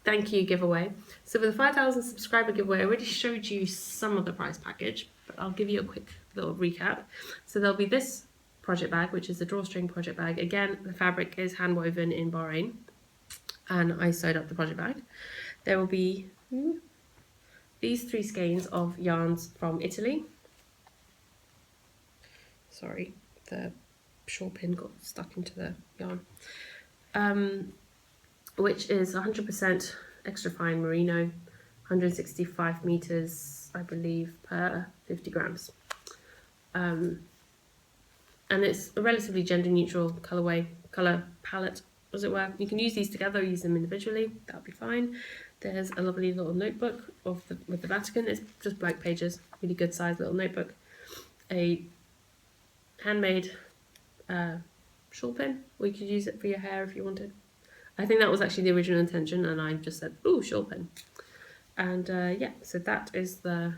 thank you giveaway. So for the 5,000 subscriber giveaway, I already showed you some of the prize package, but I'll give you a quick little recap. So there'll be this project bag, which is the drawstring project bag. Again, the fabric is hand woven in Bahrain, and I sewed up the project bag. There will be these 3 skeins of yarns from Italy. Sorry, the shawl pin got stuck into the yarn. Which is 100% extra fine merino, 165 meters, I believe, per 50 grams. And it's a relatively gender neutral color palette. Does it work? You can use these together or use them individually. That'll be fine. There's a lovely little notebook with the Vatican. It's just blank pages. Really good size little notebook. A handmade shawl pin, or you could use it for your hair if you wanted. I think that was actually the original intention, and I just said, ooh, shawl pin. And yeah, so that is the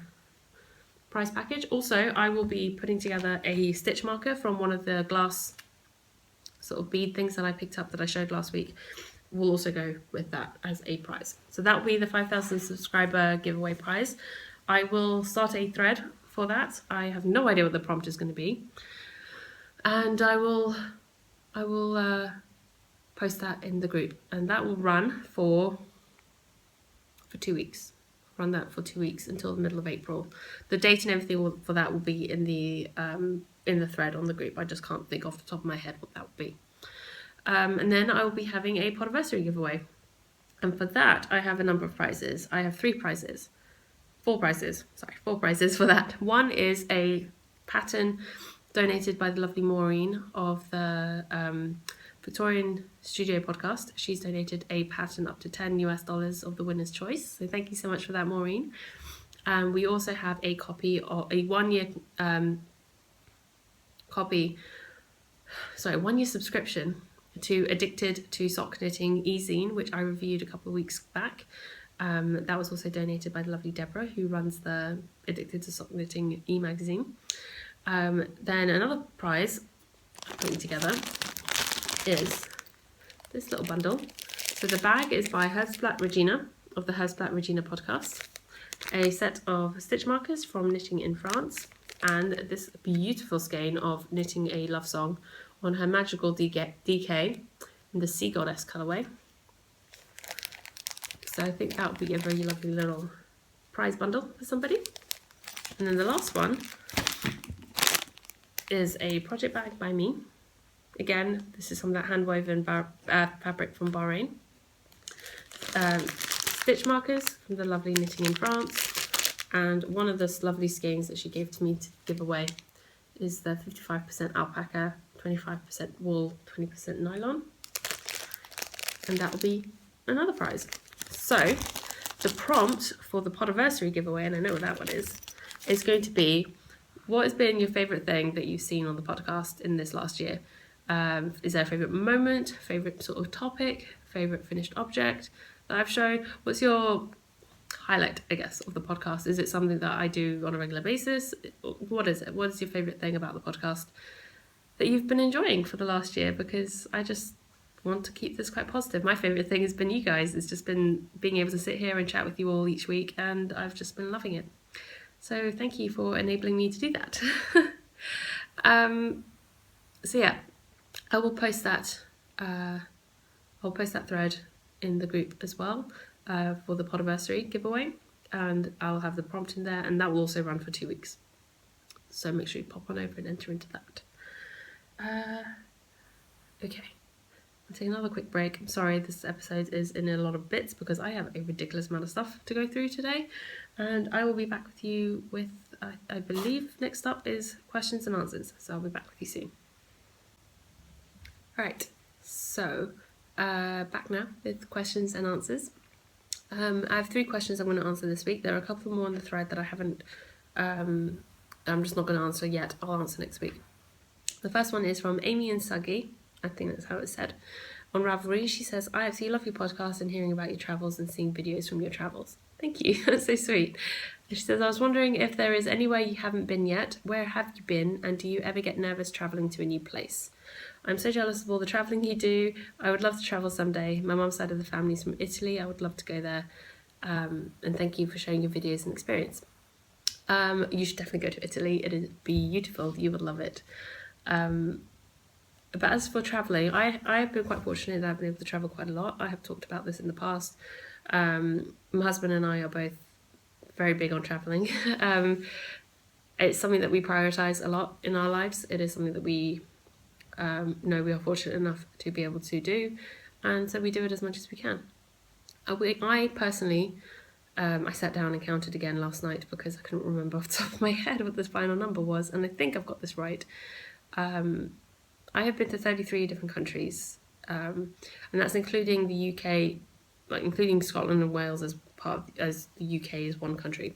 prize package. Also, I will be putting together a stitch marker from one of the glass sort of bead things that I picked up that I showed last week. Will also go with that as a prize. So that will be the 5,000 subscriber giveaway prize. I will start a thread for that. I have no idea what the prompt is going to be, and I will post that in the group, and that will run for 2 weeks. Run that for 2 weeks until the middle of April. The date and everything for that will be in the thread on the group. I just can't think off the top of my head what that will be. And then I will be having a Podiversary giveaway, and for that I have a number of prizes. I have 4 prizes for that. One is a pattern donated by the lovely Maureen of the Victorian Studio podcast. She's donated a pattern up to $10 of the winner's choice. So thank you so much for that, Maureen. We also have a copy of a 1-year 1-year subscription to Addicted to Sock Knitting e-zine, which I reviewed a couple of weeks back. That was also donated by the lovely Deborah, who runs the Addicted to Sock Knitting e-magazine. Then another prize I'm putting together is this little bundle. So the bag is by Herzblatt Regina of the Herzblatt Regina podcast. A set of stitch markers from Knitting in France, and this beautiful skein of Knitting a Love Song on her magical DK in the Sea Goddess colourway. So I think that would be a very lovely little prize bundle for somebody. And then the last one is a project bag by me. Again, this is some of that hand-woven fabric from Bahrain. Stitch markers from the lovely Knitting in France. And one of those lovely skeins that she gave to me to give away is the 55% alpaca, 25% wool, 20% nylon. And that will be another prize. So the prompt for the Podiversary giveaway, and I know what that one is going to be, what has been your favourite thing that you've seen on the podcast in this last year? Is there a favourite moment, favourite sort of topic, favourite finished object that I've shown? What's your highlight, I guess, of the podcast? Is it something that I do on a regular basis? What is it? What is your favourite thing about the podcast that you've been enjoying for the last year? Because I just want to keep this quite positive. My favourite thing has been you guys. It's just been being able to sit here and chat with you all each week, and I've just been loving it. So thank you for enabling me to do that. So yeah, I will post that. I'll post that thread in the group as well for the Podiversary giveaway, and I'll have the prompt in there, and that will also run for 2 weeks. So make sure you pop on over and enter into that. Okay, I'll take another quick break. I'm sorry this episode is in a lot of bits because I have a ridiculous amount of stuff to go through today, and I will be back with you with, I believe next up is questions and answers, so I'll be back with you soon. Right, so back now with questions and answers. I have 3 questions I'm going to answer this week. There are a couple more on the thread that I haven't, I'm just not going to answer yet. I'll answer next week. The first one is from Amy and Suggy, I think that's how it's said, on Ravelry. She says, I absolutely love your podcast and hearing about your travels and seeing videos from your travels. Thank you, that's so sweet. She says, I was wondering if there is anywhere you haven't been yet. Where have you been, and do you ever get nervous travelling to a new place? I'm so jealous of all the travelling you do. I would love to travel someday. My mum's side of the family is from Italy. I would love to go there. And thank you for sharing your videos and experience. You should definitely go to Italy. It is beautiful. You would love it. But as for travelling, I've been quite fortunate that I've been able to travel quite a lot. I have talked about this in the past. My husband and I are both very big on travelling. It's something that we prioritise a lot in our lives. It is something that we know we are fortunate enough to be able to do, and so we do it as much as we can. I personally, I sat down and counted again last night because I couldn't remember off the top of my head what the final number was, and I think I've got this right. I have been to 33 different countries and that's including the UK, like including Scotland and Wales as as the UK is one country,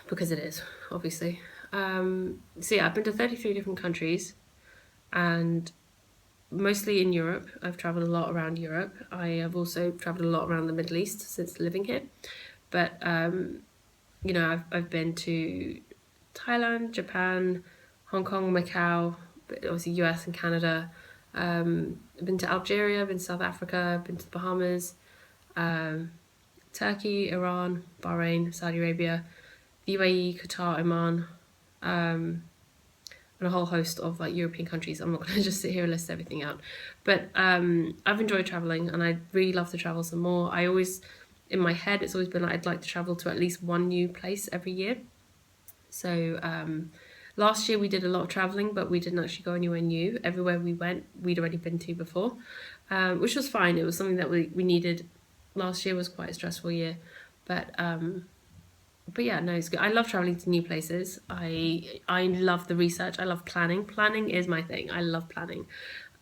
because it is, obviously. So yeah, I've been to 33 different countries, and mostly in Europe. I've travelled a lot around Europe. I have also travelled a lot around the Middle East since living here. But, I've been to Thailand, Japan, Hong Kong, Macau, but obviously US and Canada. I've been to Algeria, I've been to South Africa, I've been to the Bahamas, Turkey, Iran, Bahrain, Saudi Arabia, the UAE, Qatar, Oman, and a whole host of like European countries. I'm not going to just sit here and list everything out, but I've enjoyed traveling, and I'd really love to travel some more. In my head, it's always been like I'd like to travel to at least one new place every year. So last year we did a lot of traveling, but we didn't actually go anywhere new. Everywhere we went, we'd already been to before, which was fine. It was something that we needed. Last year was quite a stressful year, but yeah, no, it's good. I love traveling to new places. I love the research. I love planning. Planning is my thing. I love planning.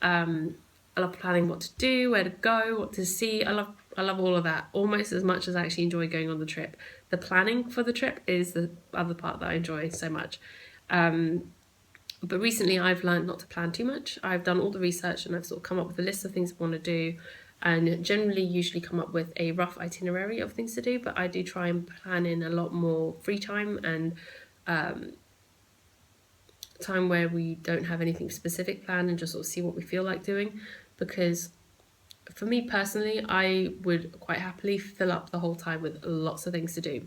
I love planning what to do, where to go, what to see. I love all of that almost as much as I actually enjoy going on the trip. The planning for the trip is the other part that I enjoy so much. But recently I've learned not to plan too much. I've done all the research and I've sort of come up with a list of things I want to do, and generally usually come up with a rough itinerary of things to do, but I do try and plan in a lot more free time and time where we don't have anything specific planned and just sort of see what we feel like doing. Because for me personally, I would quite happily fill up the whole time with lots of things to do.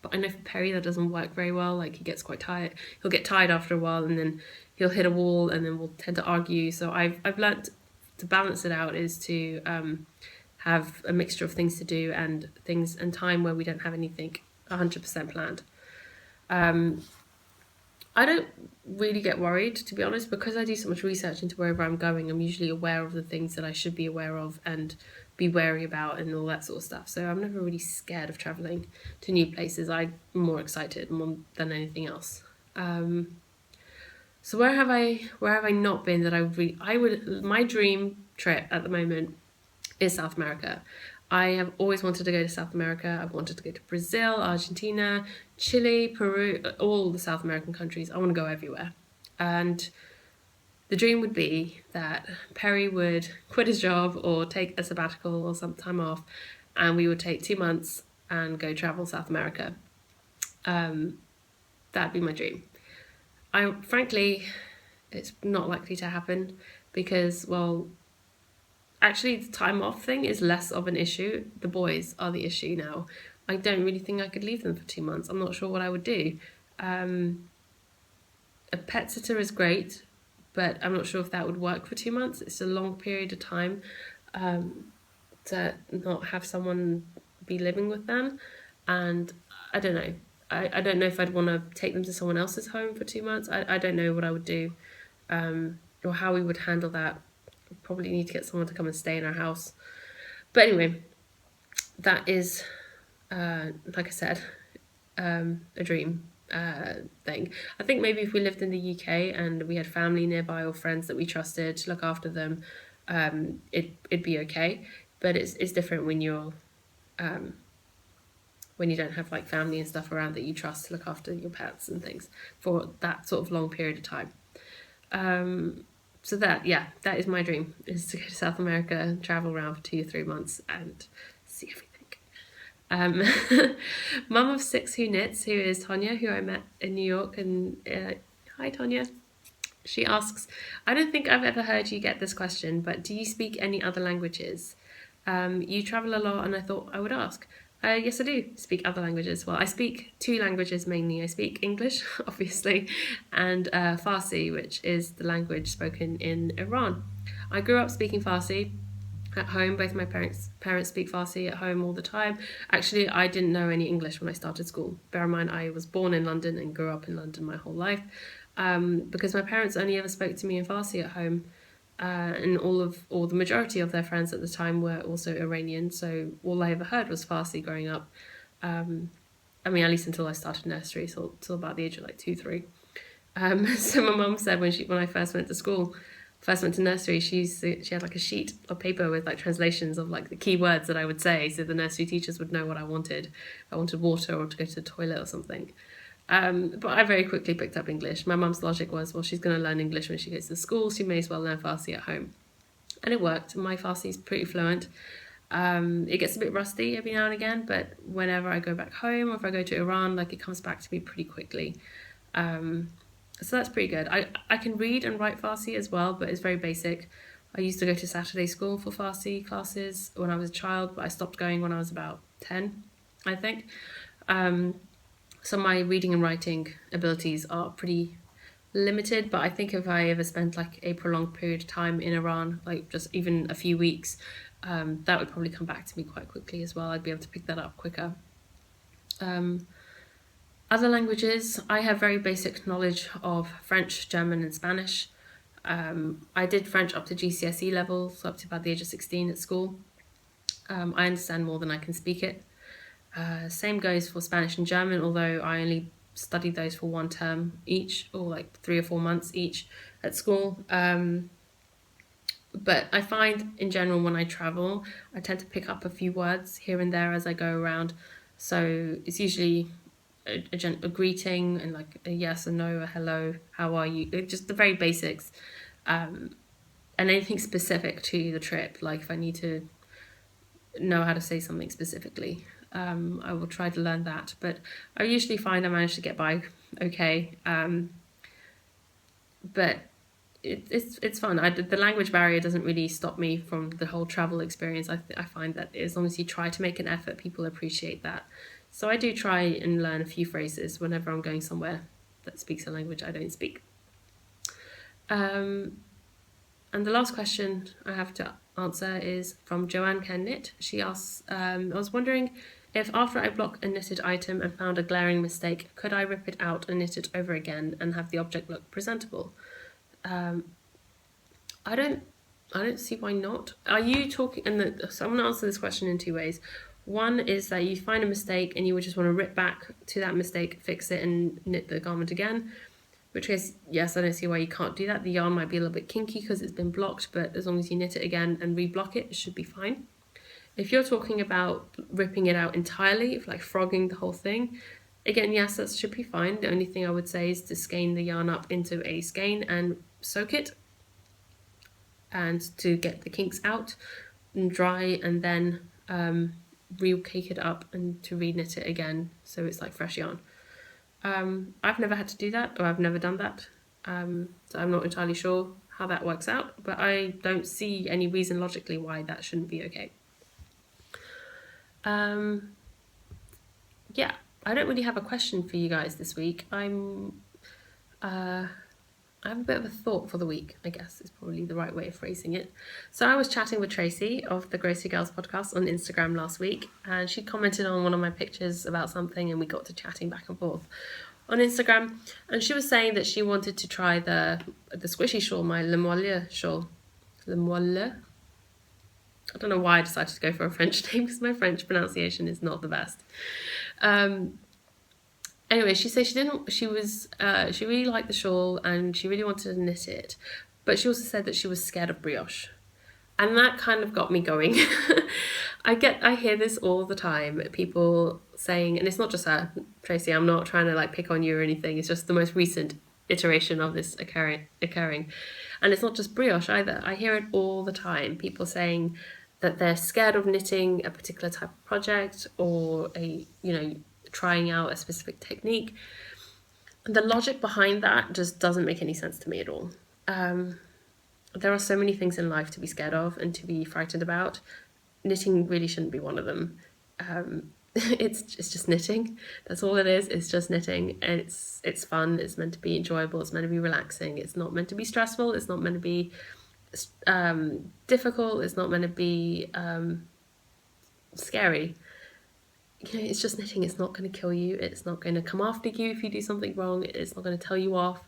But I know for Perry that doesn't work very well. Like, he gets quite tired. He'll get tired after a while, and then he'll hit a wall, and then we'll tend to argue. So I've learnt to balance it out is to have a mixture of things to do and things and time where we don't have anything 100% planned. I don't really get worried, to be honest, because I do so much research into wherever I'm going. I'm usually aware of the things that I should be aware of and be wary about and all that sort of stuff. So I'm never really scared of traveling to new places. I'm more excited more than anything else. So where have I not been that my dream trip at the moment is South America. I have always wanted to go to South America. I've wanted to go to Brazil, Argentina, Chile, Peru, all the South American countries. I want to go everywhere. And the dream would be that Perry would quit his job or take a sabbatical or some time off, and we would take 2 months and go travel South America. That'd be my dream. Frankly, it's not likely to happen because, well, actually the time off thing is less of an issue. The boys are the issue now. I don't really think I could leave them for 2 months. I'm not sure what I would do. A pet sitter is great, but I'm not sure if that would work for 2 months. It's a long period of time to not have someone be living with them. And I don't know. I don't know if I'd want to take them to someone else's home for 2 months. I don't know what I would do or how we would handle that. Probably need to get someone to come and stay in our house. But anyway, that is, like I said, a dream thing. I think maybe if we lived in the UK and we had family nearby or friends that we trusted to look after them, it'd be okay. But it's different when you're when you don't have like family and stuff around that you trust to look after your pets and things for that sort of long period of time. So that is my dream, is to go to South America and travel around for 2 or 3 months and see everything. Mum of 6 who knits, who is Tonya, who I met in New York, and hi Tonya. She asks, I don't think I've ever heard you get this question, but do you speak any other languages? You travel a lot and I thought I would ask. Yes, I do speak other languages. Well, I speak 2 languages mainly. I speak English, obviously, and Farsi, which is the language spoken in Iran. I grew up speaking Farsi at home. Both my parents speak Farsi at home all the time. Actually, I didn't know any English when I started school. Bear in mind, I was born in London and grew up in London my whole life, because my parents only ever spoke to me in Farsi at home. And the majority of their friends at the time were also Iranian, so all I ever heard was Farsi growing up. I mean, at least until I started nursery, so till about the age of like 2, 3. So my mum said when I first went to school, first went to nursery, she had like a sheet of paper with like translations of like the key words that I would say, so the nursery teachers would know what I wanted. If I wanted water or to go to the toilet or something. But I very quickly picked up English. My mum's logic was, well, she's going to learn English when she goes to school, she may as well learn Farsi at home. And it worked. My Farsi is pretty fluent. It gets a bit rusty every now and again, but whenever I go back home or if I go to Iran, like it comes back to me pretty quickly. So that's pretty good. I can read and write Farsi as well, but it's very basic. I used to go to Saturday school for Farsi classes when I was a child, but I stopped going when I was about 10, I think. So my reading and writing abilities are pretty limited, but I think if I ever spent like a prolonged period of time in Iran, like just even a few weeks, that would probably come back to me quite quickly as well. I'd be able to pick that up quicker. Other languages, I have very basic knowledge of French, German and Spanish. I did French up to GCSE level, so up to about the age of 16 at school. I understand more than I can speak it. Same goes for Spanish and German, although I only studied those for one term each, or like 3 or 4 months each at school. But I find in general when I travel, I tend to pick up a few words here and there as I go around. So it's usually a greeting and like a yes, a no, a hello, how are you? Just the very basics. And anything specific to the trip, like if I need to know how to say something specifically, I will try to learn that. But I usually find I manage to get by okay. But it's fun. The language barrier doesn't really stop me from the whole travel experience. I find that as long as you try to make an effort, people appreciate that. So I do try and learn a few phrases whenever I'm going somewhere that speaks a language I don't speak. And the last question I have to answer is from Joanne Can Knit. She asks, I was wondering if after I block a knitted item and found a glaring mistake, could I rip it out and knit it over again and have the object look presentable? I don't see why not. Are you talking, so I'm going to answer this question in two ways. One is that you find a mistake and you would just want to rip back to that mistake, fix it and knit the garment again. Which case, yes, I don't see why you can't do that. The yarn might be a little bit kinky because it's been blocked, but as long as you knit it again and reblock it, it should be fine. If you're talking about ripping it out entirely, like frogging the whole thing, again, yes, that should be fine. The only thing I would say is to skein the yarn up into a skein and soak it, and to get the kinks out and dry, and then re-cake it up and to re-knit it again so it's like fresh yarn. I've never had to do that, or I've never done that, so I'm not entirely sure how that works out, but I don't see any reason logically why that shouldn't be okay. Yeah, I don't really have a question for you guys this week. I have a bit of a thought for the week, I guess is probably the right way of phrasing it. So I was chatting with Tracy of the Grocery Girls podcast on Instagram last week, and she commented on one of my pictures about something, and we got to chatting back and forth on Instagram. And she was saying that she wanted to try the squishy shawl, my Le Moelle shawl. Le Moelle? I don't know why I decided to go for a French name because my French pronunciation is not the best. Anyway, she said she really liked the shawl and she really wanted to knit it, but she also said that she was scared of brioche. And that kind of got me going. I hear this all the time, people saying, and it's not just her, Tracy, I'm not trying to like pick on you or anything, it's just the most recent iteration of this occurring. And it's not just brioche either. I hear it all the time, people saying that they're scared of knitting a particular type of project or trying out a specific technique. The logic behind that just doesn't make any sense to me at all. There are so many things in life to be scared of and to be frightened about. Knitting really shouldn't be one of them. It's just knitting. That's all it is. It's just knitting. It's fun. It's meant to be enjoyable. It's meant to be relaxing. It's not meant to be stressful. It's not meant to be difficult. It's not meant to be scary. It's just knitting. It's not going to kill you. It's not going to come after you if you do something wrong. It's not going to tell you off.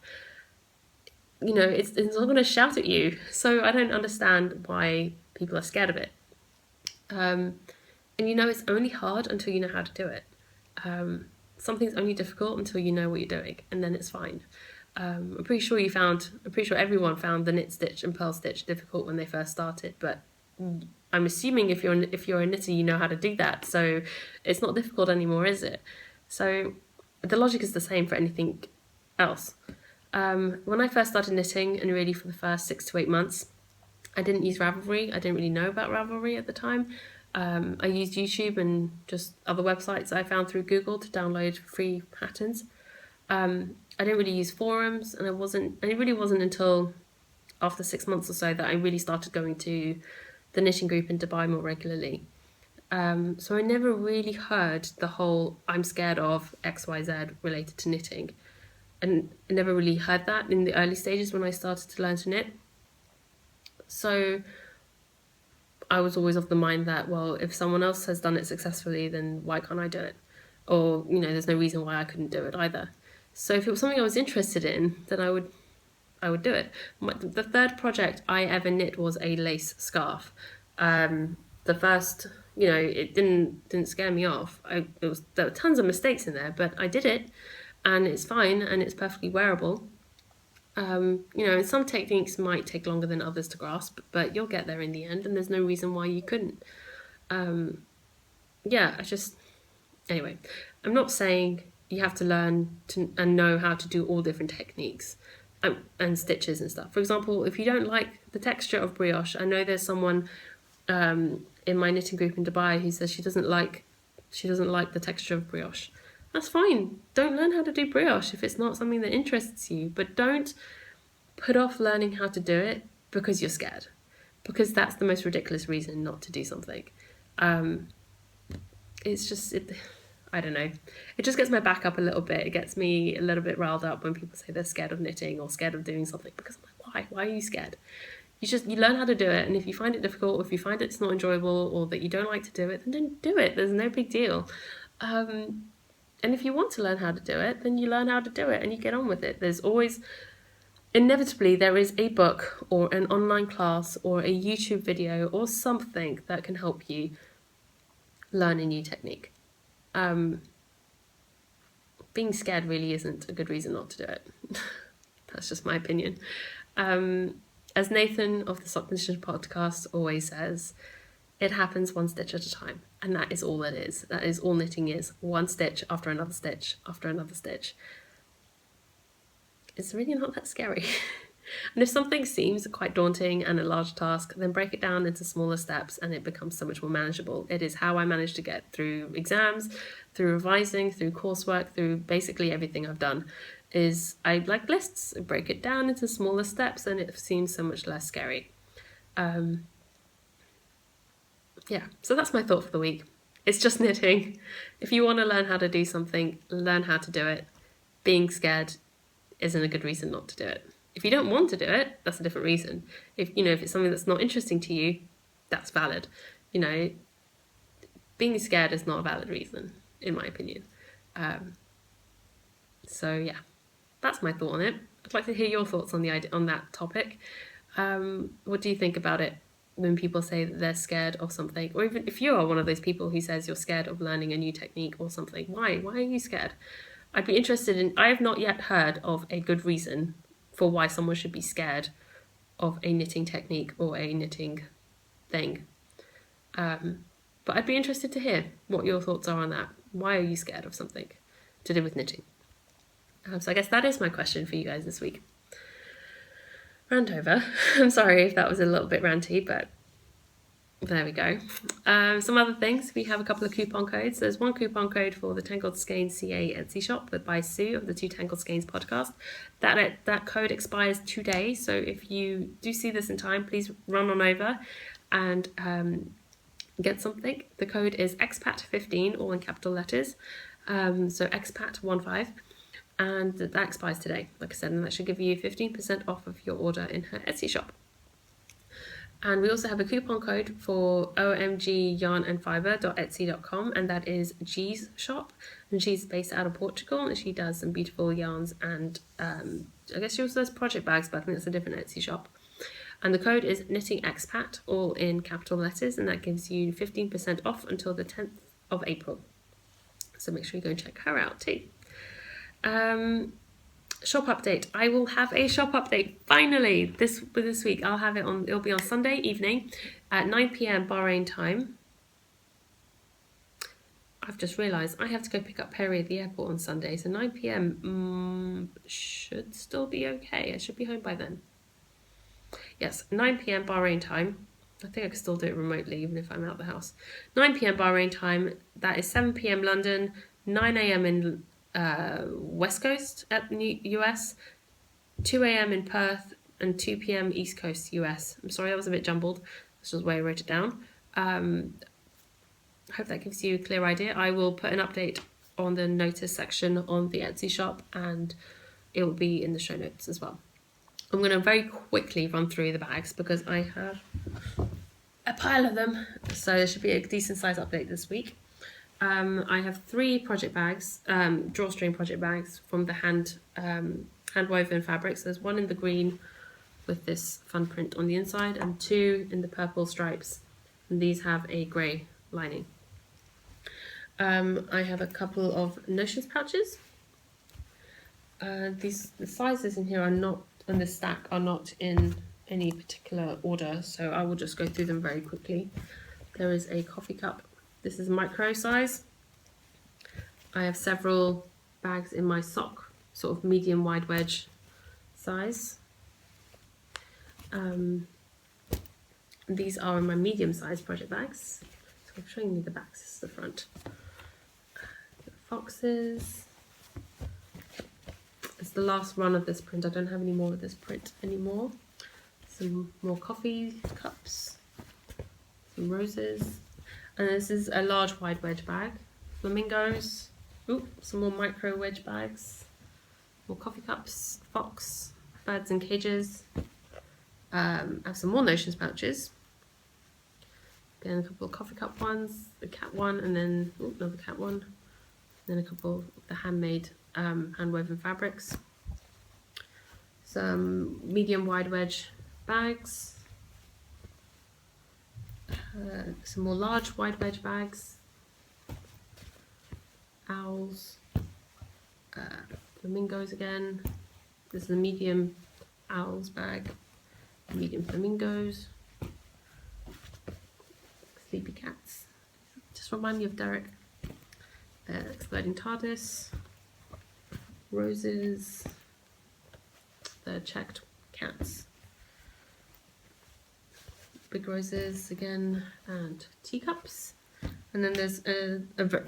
It's not going to shout at you. So I don't understand why people are scared of it. And it's only hard until you know how to do it. Something's only difficult until you know what you're doing, and then it's fine. I'm pretty sure everyone found the knit stitch and purl stitch difficult when they first started, but I'm assuming if you're a knitter, you know how to do that, so it's not difficult anymore, is it? So the logic is the same for anything else. When I first started knitting, and really for the first 6 to 8 months, I didn't use Ravelry. I didn't really know about Ravelry at the time. I used YouTube and just other websites I found through Google to download free patterns. I didn't really use forums, and it really wasn't until after 6 months or so that I really started going to the knitting group in Dubai more regularly. So I never really heard the whole I'm scared of XYZ related to knitting. And I never really heard that in the early stages when I started to learn to knit. So I was always of the mind that, well, if someone else has done it successfully, then why can't I do it? Or, there's no reason why I couldn't do it either. So if it was something I was interested in, then I would do it. The third project I ever knit was a lace scarf. The first, it didn't scare me off. There were tons of mistakes in there, but I did it, and it's fine, and it's perfectly wearable. And some techniques might take longer than others to grasp, but you'll get there in the end, and there's no reason why you couldn't. Anyway, I'm not saying you have to learn and know how to do all different techniques and stitches and stuff. For example, if you don't like the texture of brioche, I know there's someone in my knitting group in Dubai who says she doesn't like the texture of brioche. That's fine. Don't learn how to do brioche if it's not something that interests you, but don't put off learning how to do it because you're scared, because that's the most ridiculous reason not to do something. I don't know. It just gets my back up a little bit. It gets me a little bit riled up when people say they're scared of knitting or scared of doing something, because I'm like, why? Why are you scared? You learn how to do it, and if you find it difficult, or if you find it's not enjoyable, or that you don't like to do it, then don't do it. There's no big deal. And if you want to learn how to do it, then you learn how to do it and you get on with it. There's always, inevitably, there is a book or an online class or a YouTube video or something that can help you learn a new technique. Being scared really isn't a good reason not to do it. That's just my opinion. As Nathan of the Sock Knitting Podcast always says, it happens one stitch at a time, and that is all it is. That is all knitting is, one stitch after another stitch after another stitch. It's really not that scary. And if something seems quite daunting and a large task, then break it down into smaller steps and it becomes so much more manageable. It is how I managed to get through exams, through revising, through coursework, through basically everything I've done. Is I like lists, break it down into smaller steps, and it seems so much less scary. So that's my thought for the week. It's just knitting. If you want to learn how to do something, learn how to do it. Being scared isn't a good reason not to do it. If you don't want to do it, that's a different reason. If it's something that's not interesting to you, that's valid. Being scared is not a valid reason, in my opinion. That's my thought on it. I'd like to hear your thoughts on that topic. What do you think about it when people say that they're scared of something? Or even if you are one of those people who says you're scared of learning a new technique or something, why? Why are you scared? I'd be interested in... I have not yet heard of a good reason for why someone should be scared of a knitting technique or a knitting thing. But I'd be interested to hear what your thoughts are on that. Why are you scared of something to do with knitting? So I guess that is my question for you guys this week. Rant over. I'm sorry if that was a little bit ranty, but there we go. Some other things. We have a couple of coupon codes. There's one coupon code for the Tangled Skeins CA Etsy shop with by Sue of the Two Tangled Skeins podcast. That code expires today, so if you do see this in time, please run on over and get something. The code is expat15, all in capital letters. So expat15. And that expires today, like I said, and that should give you 15% off of your order in her Etsy shop. And we also have a coupon code for omgyarnandfiber.etsy.com, and that is G's shop. And she's based out of Portugal, and she does some beautiful yarns, and I guess she also does project bags, but I think it's a different Etsy shop. And the code is Knitting Expat, all in capital letters, and that gives you 15% off until the 10th of April. So make sure you go and check her out too. shop update. I will have a shop update finally this week. I'll have it on. It'll be on Sunday evening at 9 p.m. Bahrain time. I've just realised I have to go pick up Perry at the airport on Sunday, so 9 p.m. Should still be okay. I should be home by then. Yes, 9 p.m. Bahrain time. I think I can still do it remotely even if I'm out the house. 9 p.m. Bahrain time. That is 7 p.m. London, 9 a.m. in West Coast at US, 2 a.m. in Perth, and 2 p.m. East Coast US. I'm sorry, that was a bit jumbled. This was the way I wrote it down. I hope that gives you a clear idea. I will put an update on the notice section on the Etsy shop, and it will be in the show notes as well. I'm going to very quickly run through the bags because I have a pile of them, so there should be a decent size update this week. I have 3 project bags, drawstring project bags from the hand woven fabrics. There's one in the green with this fun print on the inside, and 2 in the purple stripes, and these have a grey lining. I have a couple of notions pouches. The sizes in here are not, and the stack are not in any particular order, so I will just go through them very quickly. There is a coffee cup. This is micro size. I have several bags in my sock, sort of medium wide wedge size. These are in my medium size project bags. So I'm showing you the backs, this is the front. Foxes. It's the last run of this print. I don't have any more of this print anymore. Some more coffee cups, some roses, and this is a large wide wedge bag. Flamingos. Ooh, some more micro wedge bags. More coffee cups, fox, birds in cages. I have some more notions pouches. Again, a couple of coffee cup ones, a cat one, and then another cat one. Then a couple of the handmade hand-woven fabrics. Some medium wide wedge bags. Some more large wide wedge bags. Owls. Flamingos again. This is a medium owls bag. Medium flamingos. Sleepy cats. Just remind me of Derek. Exploding TARDIS. Roses. The checked cats. Big roses again, and teacups. And then there's a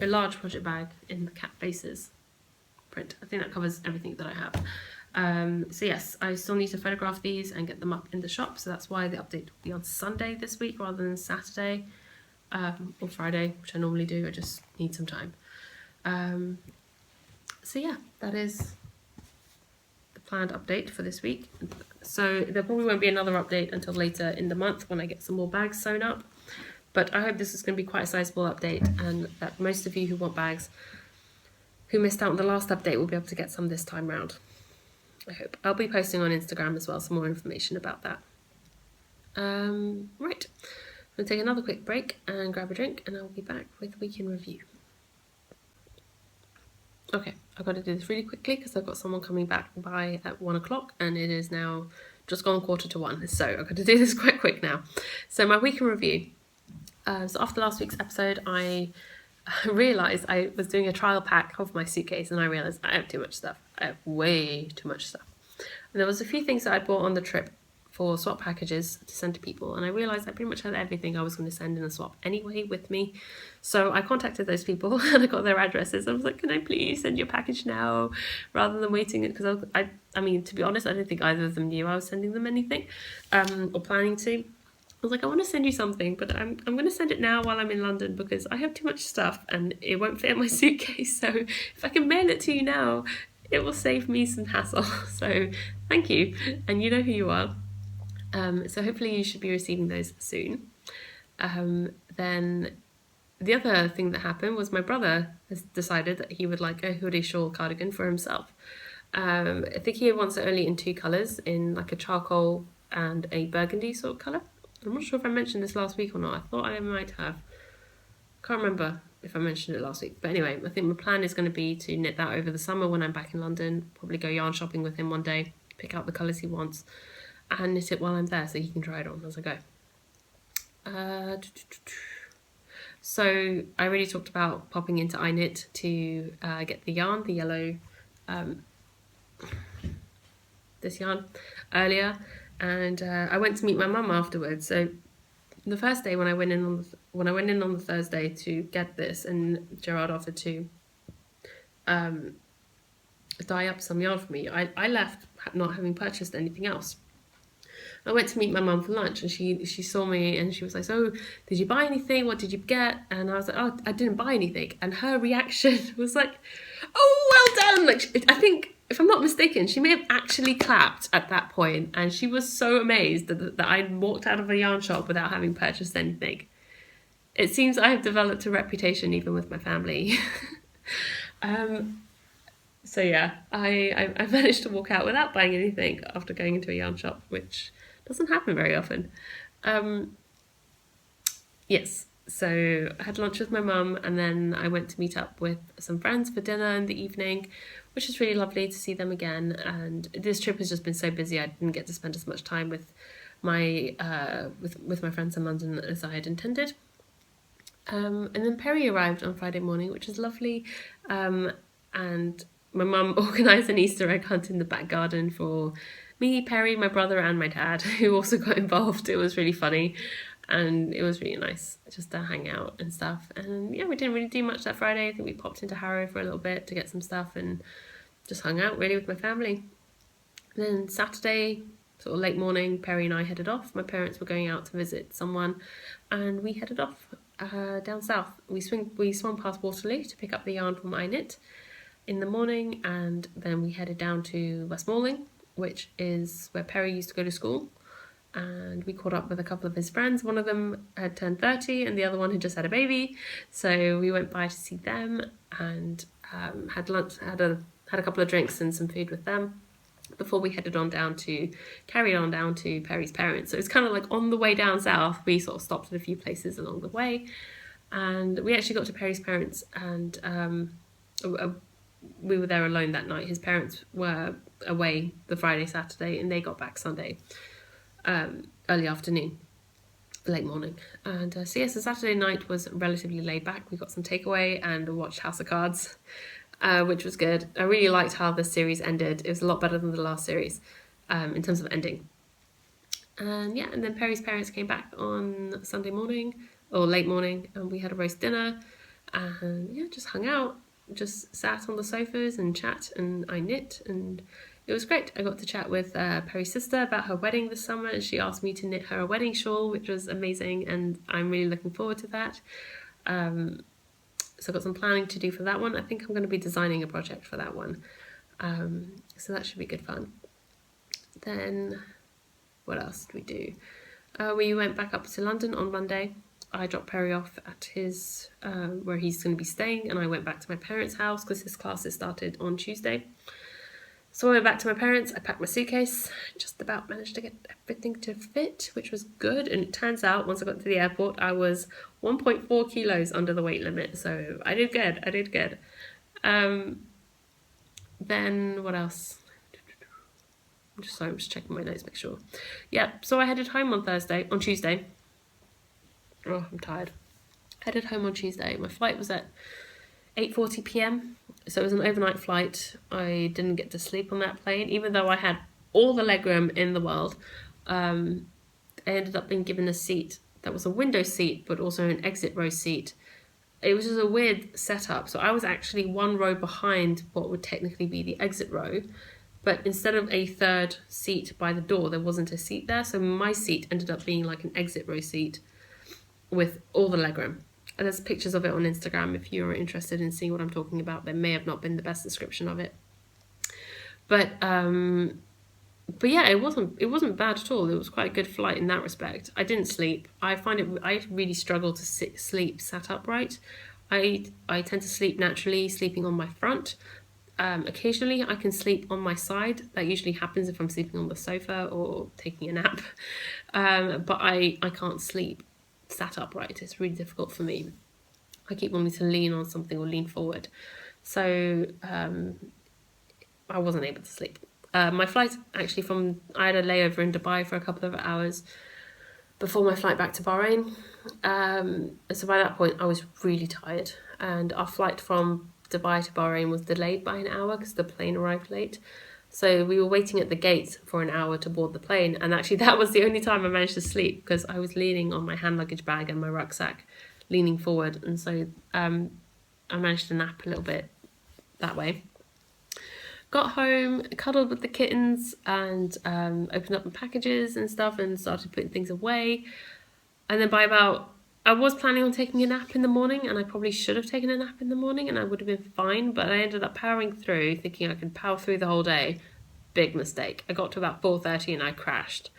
large project bag in the cat faces print. I think that covers everything that I have. So yes, I still need to photograph these and get them up in the shop. So that's why the update will be on Sunday this week rather than Saturday or Friday, which I normally do. I just need some time. So yeah, that is the planned update for this week. So there probably won't be another update until later in the month when I get some more bags sewn up. But I hope this is going to be quite a sizable update, and that most of you who want bags, who missed out on the last update, will be able to get some this time round. I hope. I'll be posting on Instagram as well, some more information about that. Right, I'm going to take another quick break and grab a drink, and I'll be back with Week in Review. Okay, I've got to do this really quickly because I've got someone coming back by at 1 o'clock and it is now just gone 1:45. So I've got to do this quite quick now. So my Week in Review. So after last week's episode, I realised I was doing a trial pack of my suitcase and I realised I have too much stuff. I have way too much stuff. And there was a few things that I bought on the trip for swap packages to send to people, and I realised I pretty much had everything I was going to send in a swap anyway with me. So I contacted those people and I got their addresses. I was like, can I please send your package now rather than waiting? Because I mean, to be honest, I don't think either of them knew I was sending them anything or planning to. I was like, I want to send you something, but I'm going to send it now while I'm in London because I have too much stuff and it won't fit in my suitcase. So if I can mail it to you now, it will save me some hassle. So thank you, and you know who you are. So hopefully you should be receiving those soon. Then the other thing that happened was my brother has decided that he would like a hoodie shawl cardigan for himself. I think he wants it only in 2 colours, in like a charcoal and a burgundy sort of colour. I'm not sure if I mentioned this last week or not. I thought I might have. Can't remember. if I mentioned it last week. But anyway, I think my plan is going to be to knit that over the summer when I'm back in London. Probably go yarn shopping with him one day, pick out the colours he wants, and knit it while I'm there so he can try it on as I go. So I already talked about popping into iKnit to get the yarn, the yellow, this yarn earlier, and I went to meet my mum afterwards. So the first day when I went in on the Thursday to get this, and Gerard offered to dye up some yarn for me, I left not having purchased anything else. I went to meet my mum for lunch, and she saw me and she was like, "So, did you buy anything? What did you get?" And I was like, "Oh, I didn't buy anything." And her reaction was like, "Oh, well done!" Like, I think, if I'm not mistaken, she may have actually clapped at that point, and she was so amazed that I walked out of a yarn shop without having purchased anything. It seems I have developed a reputation even with my family. So yeah, I managed to walk out without buying anything after going into a yarn shop, which doesn't happen very often. Yes, so I had lunch with my mum, and then I went to meet up with some friends for dinner in the evening, which is really lovely to see them again. And this trip has just been so busy, I didn't get to spend as much time with my with my friends in London as I had intended. And then Perry arrived on Friday morning, which is lovely. And my mum organised an Easter egg hunt in the back garden for me, Perry, my brother, and my dad, who also got involved. It was really funny, and it was really nice just to hang out and stuff. And yeah, we didn't really do much that Friday. I think we popped into Harrow for a little bit to get some stuff and just hung out really with my family. And then Saturday, sort of late morning, Perry and I headed off. My parents were going out to visit someone, and we headed off down south. We swung past Waterloo to pick up the yarn from iKnit in the morning, and then we headed down to Westmoreland, which is where Perry used to go to school, and we caught up with a couple of his friends. One of them had turned 30 and the other one had just had a baby, so we went by to see them and had lunch, had a couple of drinks and some food with them before we carried on down to Perry's parents. So it's kind of like on the way down south, we sort of stopped at a few places along the way, and we actually got to Perry's parents, and we were there alone that night. His parents were away the Friday, Saturday, and they got back Sunday, early afternoon, late morning. And so yes, the Saturday night was relatively laid back. We got some takeaway and watched House of Cards, which was good. I really liked how the series ended. It was a lot better than the last series in terms of ending. And yeah, and then Perry's parents came back on Sunday morning, or late morning, and we had a roast dinner, and yeah, just hung out. Just sat on the sofas and chat, and I knit, and it was great. I got to chat with Perry's sister about her wedding this summer, and she asked me to knit her a wedding shawl, which was amazing, and I'm really looking forward to that. So I've got some planning to do for that one. I think I'm going to be designing a project for that one, so that should be good fun. Then what else did we do? We went back up to London on Monday. I dropped Perry off at his where he's going to be staying, and I went back to my parents' house because his classes started on Tuesday. So I went back to my parents, I packed my suitcase, just about managed to get everything to fit, which was good. And it turns out, once I got to the airport, I was 1.4 kilos under the weight limit, so I did good. Then what else? I'm just checking my notes, make sure. Yeah, so I headed home on Tuesday. Oh, I'm tired. Headed home on Tuesday. My flight was at 8:40 p.m. So it was an overnight flight. I didn't get to sleep on that plane, even though I had all the legroom in the world. I ended up being given a seat that was a window seat, but also an exit row seat. It was just a weird setup. So I was actually one row behind what would technically be the exit row, but instead of a third seat by the door, there wasn't a seat there. So my seat ended up being like an exit row seat with all the legroom. And there's pictures of it on Instagram if you're interested in seeing what I'm talking about. There may have not been the best description of it, but yeah, it wasn't bad at all. It was quite a good flight in that respect. I didn't sleep. I really struggle to sleep sat upright. I tend to sleep naturally, sleeping on my front. Occasionally I can sleep on my side. That usually happens if I'm sleeping on the sofa or taking a nap. But I can't sleep sat upright. It's really difficult for me. I keep wanting to lean on something or lean forward. So I wasn't able to sleep. My flight actually I had a layover in Dubai for a couple of hours before my flight back to Bahrain. So by that point I was really tired, and our flight from Dubai to Bahrain was delayed by an hour because the plane arrived late. So we were waiting at the gates for an hour to board the plane, and actually that was the only time I managed to sleep because I was leaning on my hand luggage bag and my rucksack, leaning forward, and so I managed to nap a little bit that way. Got home, cuddled with the kittens, and opened up my packages and stuff and started putting things away. And then I was planning on taking a nap in the morning, and I probably should have taken a nap in the morning and I would have been fine, but I ended up powering through, thinking I could power through the whole day. Big mistake. I got to about 4:30 and I crashed.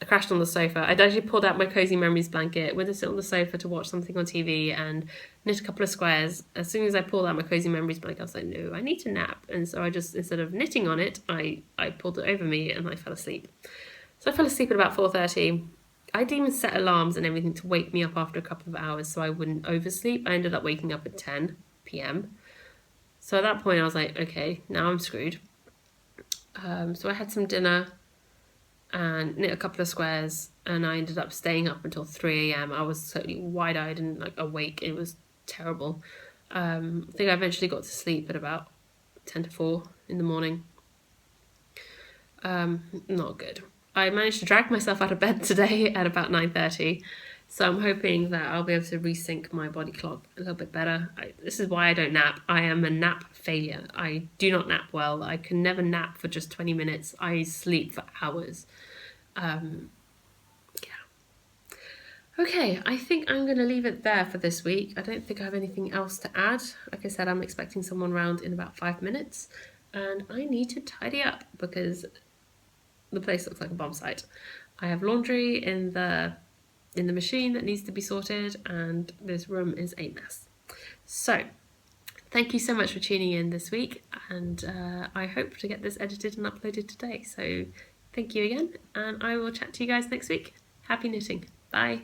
I crashed on the sofa. I'd actually pulled out my Cozy Memories blanket, went to sit on the sofa to watch something on TV and knit a couple of squares. As soon as I pulled out my Cozy Memories blanket, I was like, no, I need to nap. And so I just, instead of knitting on it, I pulled it over me and I fell asleep. So I fell asleep at about 4:30. I'd even set alarms and everything to wake me up after a couple of hours so I wouldn't oversleep. I ended up waking up at 10 p.m. So at that point I was like, okay, now I'm screwed. So I had some dinner and knit a couple of squares, and I ended up staying up until 3 a.m. I was totally wide-eyed and awake. It was terrible. I think I eventually got to sleep at about 10 to 4 in the morning. Not good. I managed to drag myself out of bed today at about 9:30, so I'm hoping that I'll be able to resync my body clock a little bit better. This is why I don't nap. I am a nap failure. I do not nap well. I can never nap for just 20 minutes. I sleep for hours. Okay, I think I'm going to leave it there for this week. I don't think I have anything else to add. Like I said, I'm expecting someone round in about 5 minutes, and I need to tidy up because the place looks like a bomb site. I have laundry in the machine that needs to be sorted, and this room is a mess. So thank you so much for tuning in this week, and I hope to get this edited and uploaded today. So thank you again, and I will chat to you guys next week. Happy knitting. Bye.